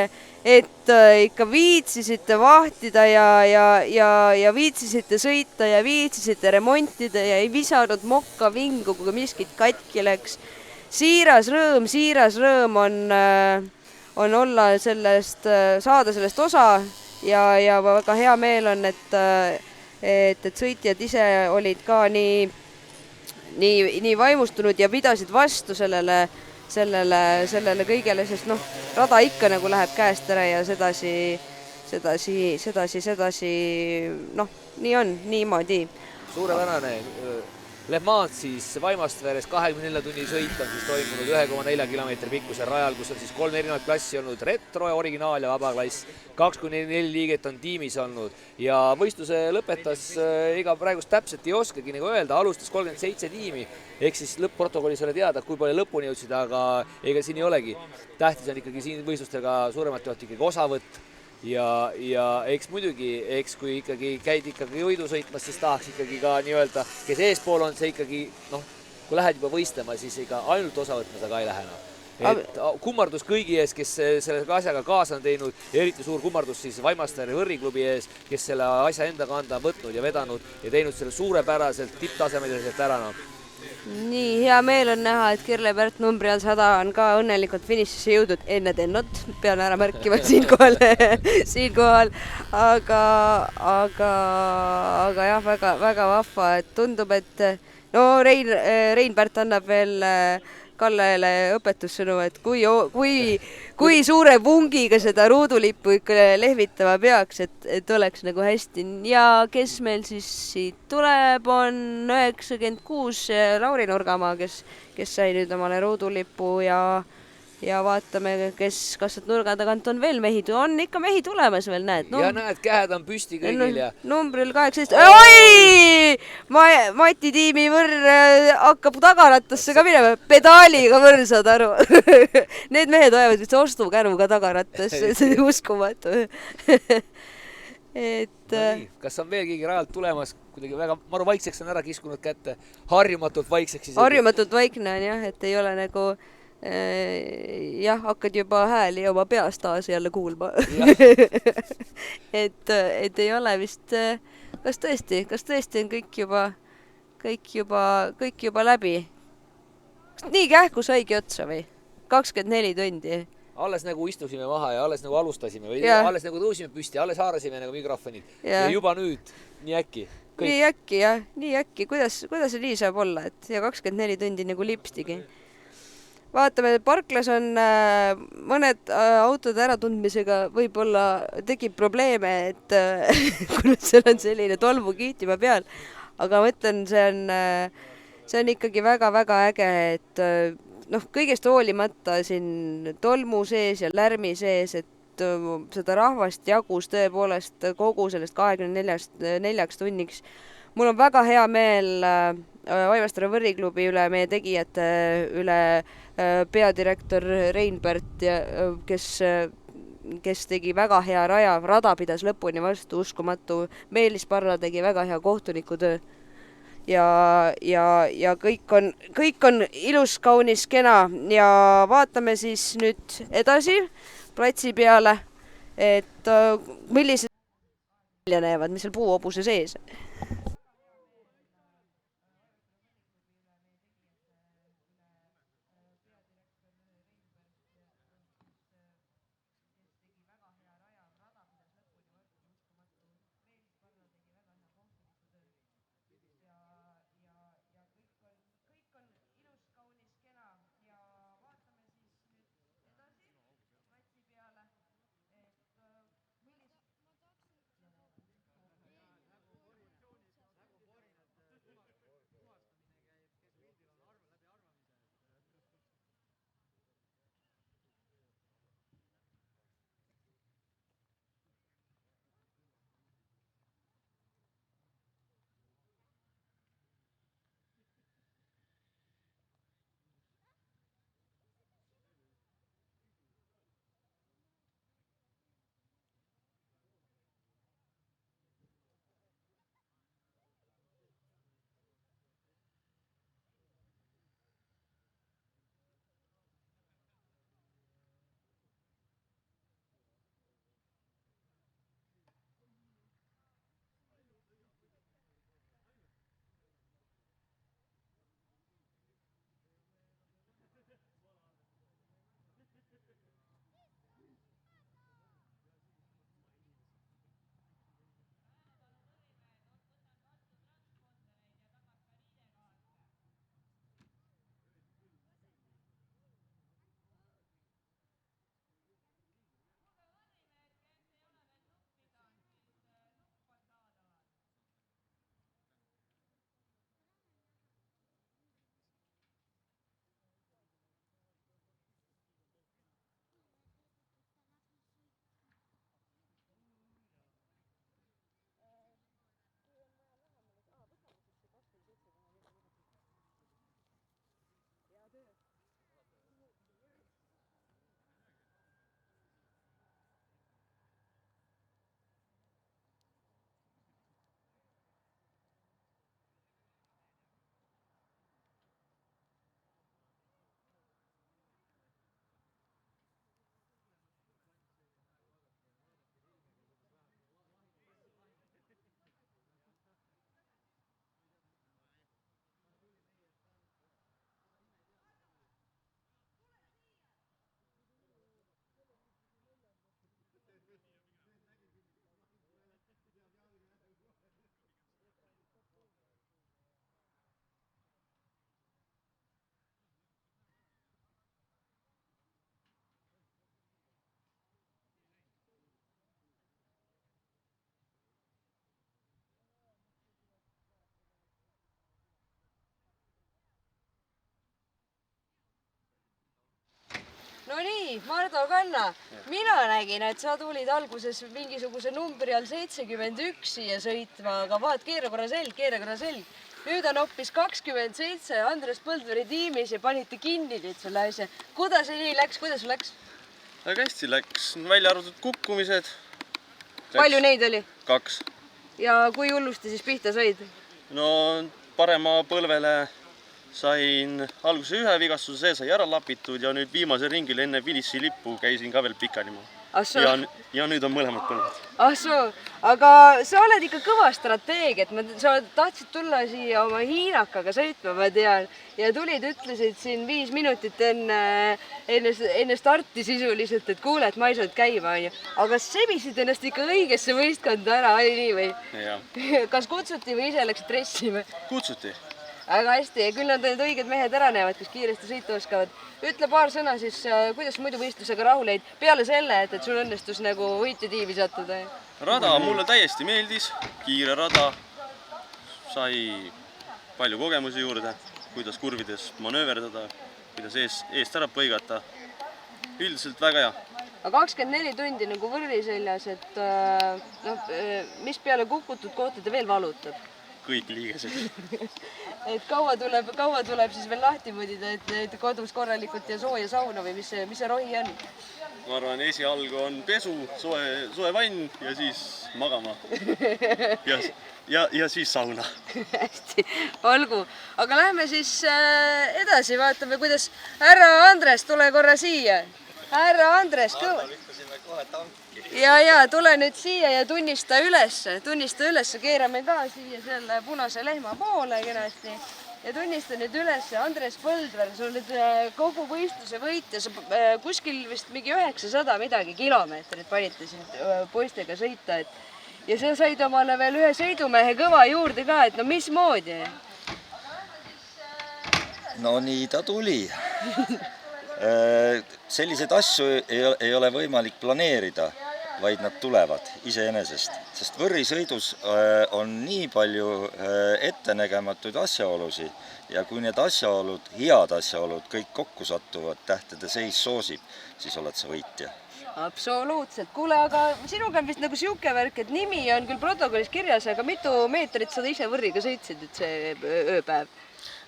S1: et ikka viitsisite vahtida ja viitsisite sõita ja viitsisite remontida ja ei visanud mokka vingu, kui miskit katki läks. Siiras rõõm on olla saada sellest osa ja väga hea meel on, et sõitjad ise olid ka nii vaimustunud ja pidasid vastu sellele kõigele, sest noh, rada ikka nagu läheb käest ära ja sedasi, noh, nii on, niimoodi.
S2: Suurepärane. Le Mans siis Vaimastares 24 tunni sõit on siis toimunud 1,4 kilomeetri pikkusel rajal, kus on siis 3 erinevat klassi olnud, retro, originaal ja vabaklass. 2-4 liiget on tiimis olnud ja võistluse lõpetas, ega praegust täpselt ei oskagi nagu öelda, alustas 37 tiimi, ehk siis lõppprotokollis ei ole teada, kui palju lõpuni jõudsid, aga ega siin ei olegi. Tähtis on ikkagi siin võistlustega suuremat joht ikkagi osavõtt ja eks muidugi, kui ikkagi käid ikkagi võidu sõitmas, siis tahaks ikkagi ka nii-öelda, kes eespool on, see ikkagi, noh, kui lähed juba võistlema, siis ega ainult osa võtma sa ka ei lähe. et kummardus kõigi ees, kes selle asjaga kaasa on teinud ja eriti suur kummardus siis Vaimastare võrriklubi ees, kes selle asja enda kanda on võtnud ja vedanud ja teinud selle suurepäraselt tipptasemeliselt ära.
S1: Nii hea meel on näha, et Kirle Pärt numbri all 100 on ka õnnelikult finišisse jõudnud enne Tennot, pean ära märkima siinkohal, aga jah, väga vahva, et tundub, et no Rein Pärt annab veel Kallele õpetussõnu, et kui suure vungiga seda ruudulippu ikka lehvitama peaks, et oleks nagu hästi. Ja kes meil siis siit tuleb, on 96 Lauri Nurgamaa, kes sai nüüd omale ruudulippu ja vaatame, kas nurga tagant on veel mehi. On ikka mehi tulemas veel, näed.
S2: Ja näed, käed on püsti kõigil ja...
S1: Numbril 18. Oi! Mati tiimi võrr hakkab tagarattasse ka minema. Pedaaliga võrr, saad aru. Need mehed ajavad vist ostukäruga tagarattasse. See on uskumatu.
S2: Kas on veel keegi rajalt tulemas? Kuidagi väga maru vaikseks on ära kiskunud kätte. Harjumatult vaikseks isegi.
S1: Harjumatult vaikne on jah, et ei ole nagu... jah, hakkad juba hääli oma peast taas jälle kuulma. et ei ole vist, kas tõesti on kõik juba läbi. Nii kähku saigi otsa või? 24 tundi.
S2: Alles nagu istusime maha ja alles nagu alustasime või alles nagu tõusime püsti, alles haarasime nagu mikrofonid ja juba nüüd, nii äkki.
S1: Nii äkki, kuidas see nii saab olla, et ja 24 tundi nagu lipstigi. Vaatame, parklas on mõned autode äratundmisega võib-olla tekib probleeme, et kuna seal on selline tolmu kihtima peal, aga ma ütlen, see on ikkagi väga-väga äge, et kõigest hoolimata siin tolmu sees ja lärmi sees, et seda rahvast jagus tõepoolest kogu sellest 24 tunniks. Mul on väga hea meel Vaimastare võrriklubi üle, meie tegijate üle, peadirektor Rein Pärt, kes tegi väga hea raja, rada pidas lõpuni vastu, uskumatu. Meelis Parra tegi väga hea kohtunikutöö ja kõik on ilus, kaunis, kena ja vaatame siis nüüd edasi platsi peale, et millised välja näevad, mis seal puuhobuse sees. No nii, Mardu Kanna, mina nägin, et sa tulid alguses mingisuguse numbri all 71 siia sõitma, aga vaat, keera korra selg. Nüüd on hoopis 27 Andres Põldveri tiimis ja panite kinni nüüd selle asja. Kuidas see nii läks? Kuidas läks?
S3: Väga hästi läks. Välja arvatud kukkumised.
S1: Palju neid oli?
S3: 2.
S1: Ja kui hullusti siis pihta said?
S3: No parema põlvele sain alguse ühe vigastuse, see sai ära lapitud ja nüüd viimasel ringil enne Vilissi lippu käisin ka veel pikani. Ja nüüd on mõlemad põlved.
S1: Aga sa oled ikka kõva strateeg, et sa tahtsid tulla siia oma hiinakaga sõitma, ma tean, ja tulid, ütlesid siin 5 minutit enne starti sisuliselt, et kuule, et ma ei saanud käima, aga sebisid ennast ikka õigesse võistkonda ära, oli nii või? Kas kutsuti või ise läksid dressima?
S3: Kutsuti.
S1: Väga hästi, ja küll nad need õiged mehed ära näevad, kes kiiresti sõitu oskavad. Ütle paar sõna siis, kuidas muidu võistlusega rahul jäid, peale selle, et sul õnnestus nagu võitjatiivi sattuda?
S3: Rada mulle täiesti meeldis, kiire rada, sai palju kogemusi juurde, kuidas kurvides manööverdada, kuidas eest ära põigata. Üldiselt väga hea.
S1: Aga 24 tundi nagu võrri seljas, et mis peale kukutud kohtade veel valutab?
S3: Kõik liigesed.
S1: Et kaua tuleb siis veel lahti mõdida, et kodus korralikult ja sooja sauna või mis see rohi on?
S3: Ma arvan, esialgu on pesu, soe vann ja siis magama. Ja siis sauna.
S1: Hästi, olgu. Aga lähme siis edasi, vaatame, kuidas härra Andres, tule korra siia. Härra Andres, ja tule nüüd siia ja tunnista üles, keerame ka siia selle punase lehma poole kenasti ja tunnista nüüd üles Andres Põldver, sa oled kogu võistluse võitja, sa kuskil vist mingi 900 midagi kilomeetrit panite siin poistega sõita, ja sa said omale veel ühe sõidumehe kõva juurde ka, et no mismoodi?
S4: No nii ta tuli. Selliseid asju ei ole võimalik planeerida, vaid nad tulevad iseenesest, sest võrrisõidus on nii palju ettenägematuid asjaolusi ja kui need asjaolud, head asjaolud, kõik kokku sattuvad, tähtede seis soosib, siis oled sa võitja.
S1: Absoluutselt. Kuule, aga sinuga on vist nagu siuke värk, et nimi on küll protokollis kirjas, aga mitu meetrit sa ise võrriga sõitsid nüüd see ööpäev?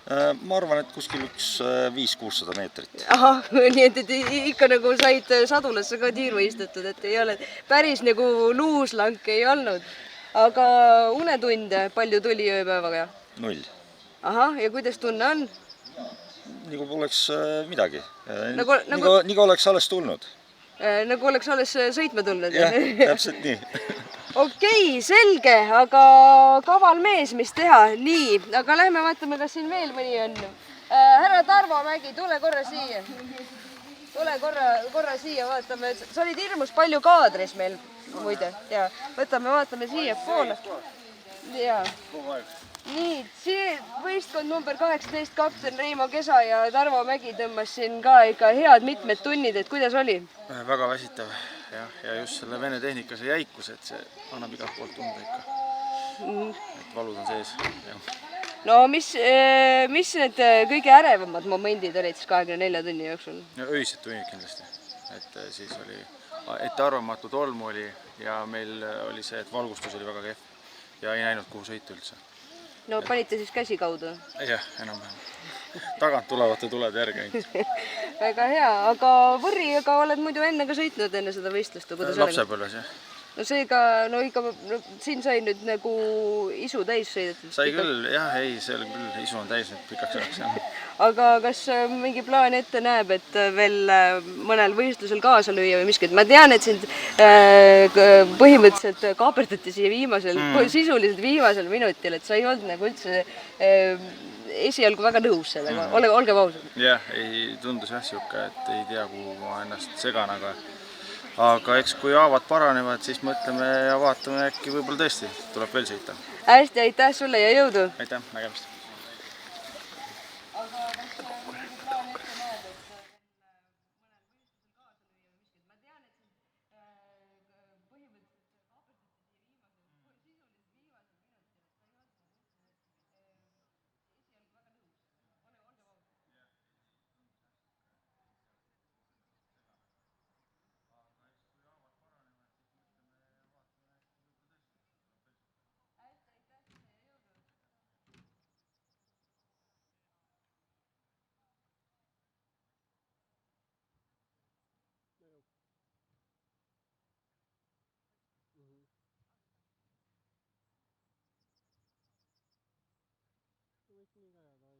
S4: Ma arvan, et kuskil 500-600 meetrit.
S1: Ahah, nii et ikka nagu said sadulasse ka tiiru istutud, et ei ole päris nagu luuslank ei olnud. Aga unetunde palju tuli ööpäevaga?
S4: 0.
S1: Ahah, ja kuidas tunne on?
S4: Nagu poleks midagi. Nagu oleks alles tulnud.
S1: Nagu oleks alles sõitma tulnud?
S4: Jah, täpselt nii.
S1: Okei, selge, aga kaval mees, mis teha? Nii, aga lähme vaatame, kas siin veel mõni on. Härra Tarvo Mägi, tule korra siia. Tule korra siia, vaatame. Sa olid hirmus palju kaadris meil, muide. Ja vaatame siia poole. Ja. Nii, see võistkond number 18, kapten Reimo Kesa ja Tarvo Mägi tõmbas siin ka ikka head mitmed tunnid, et kuidas oli?
S5: Väga väsitav ja just selle Vene tehnika see jäikus, et see annab igalt poolt tunda ikka, et valud on sees.
S1: No mis need kõige ärevamad momendid olid siis 24 tunni jooksul?
S5: Öised tunnid kindlasti, et siis oli ettearvamatu tolmu oli ja meil oli see, et valgustus oli väga kehv ja ei näinud kuhu sõita üldse.
S1: No panite siis käsi kaudu?
S5: Jah, enam-vähem. Tagant tulevate tuled järgi ainult.
S1: Väga hea, aga võrriga oled muidu enne ka sõitnud enne seda võistlust?
S5: Lapsepõlves, jah.
S1: No seega, siin sai nüüd nagu isu täis sõidetud?
S5: Sai küll, jah, ei, see oli küll, isu on täis nüüd pikaks ajaks, jah.
S1: Aga kas mingi plaan ette näeb, et veel mõnel võistlusel kaasa lüüa või miskit? Ma tean, et sind põhimõtteliselt kaaperdati siia sisuliselt viimasel minutil, et sa ei olnud nagu üldse esialgu väga nõus sellega, olge ausad.
S5: Jah, ei tundus jah siuke, et ei tea, kuhu ma ennast segan, aga eks kui haavad paranevad, siis mõtleme ja vaatame, äkki võib-olla tõesti tuleb veel sõita.
S1: Hästi, aitäh sulle ja jõudu!
S5: Aitäh, nägemist!
S6: nii ka, aga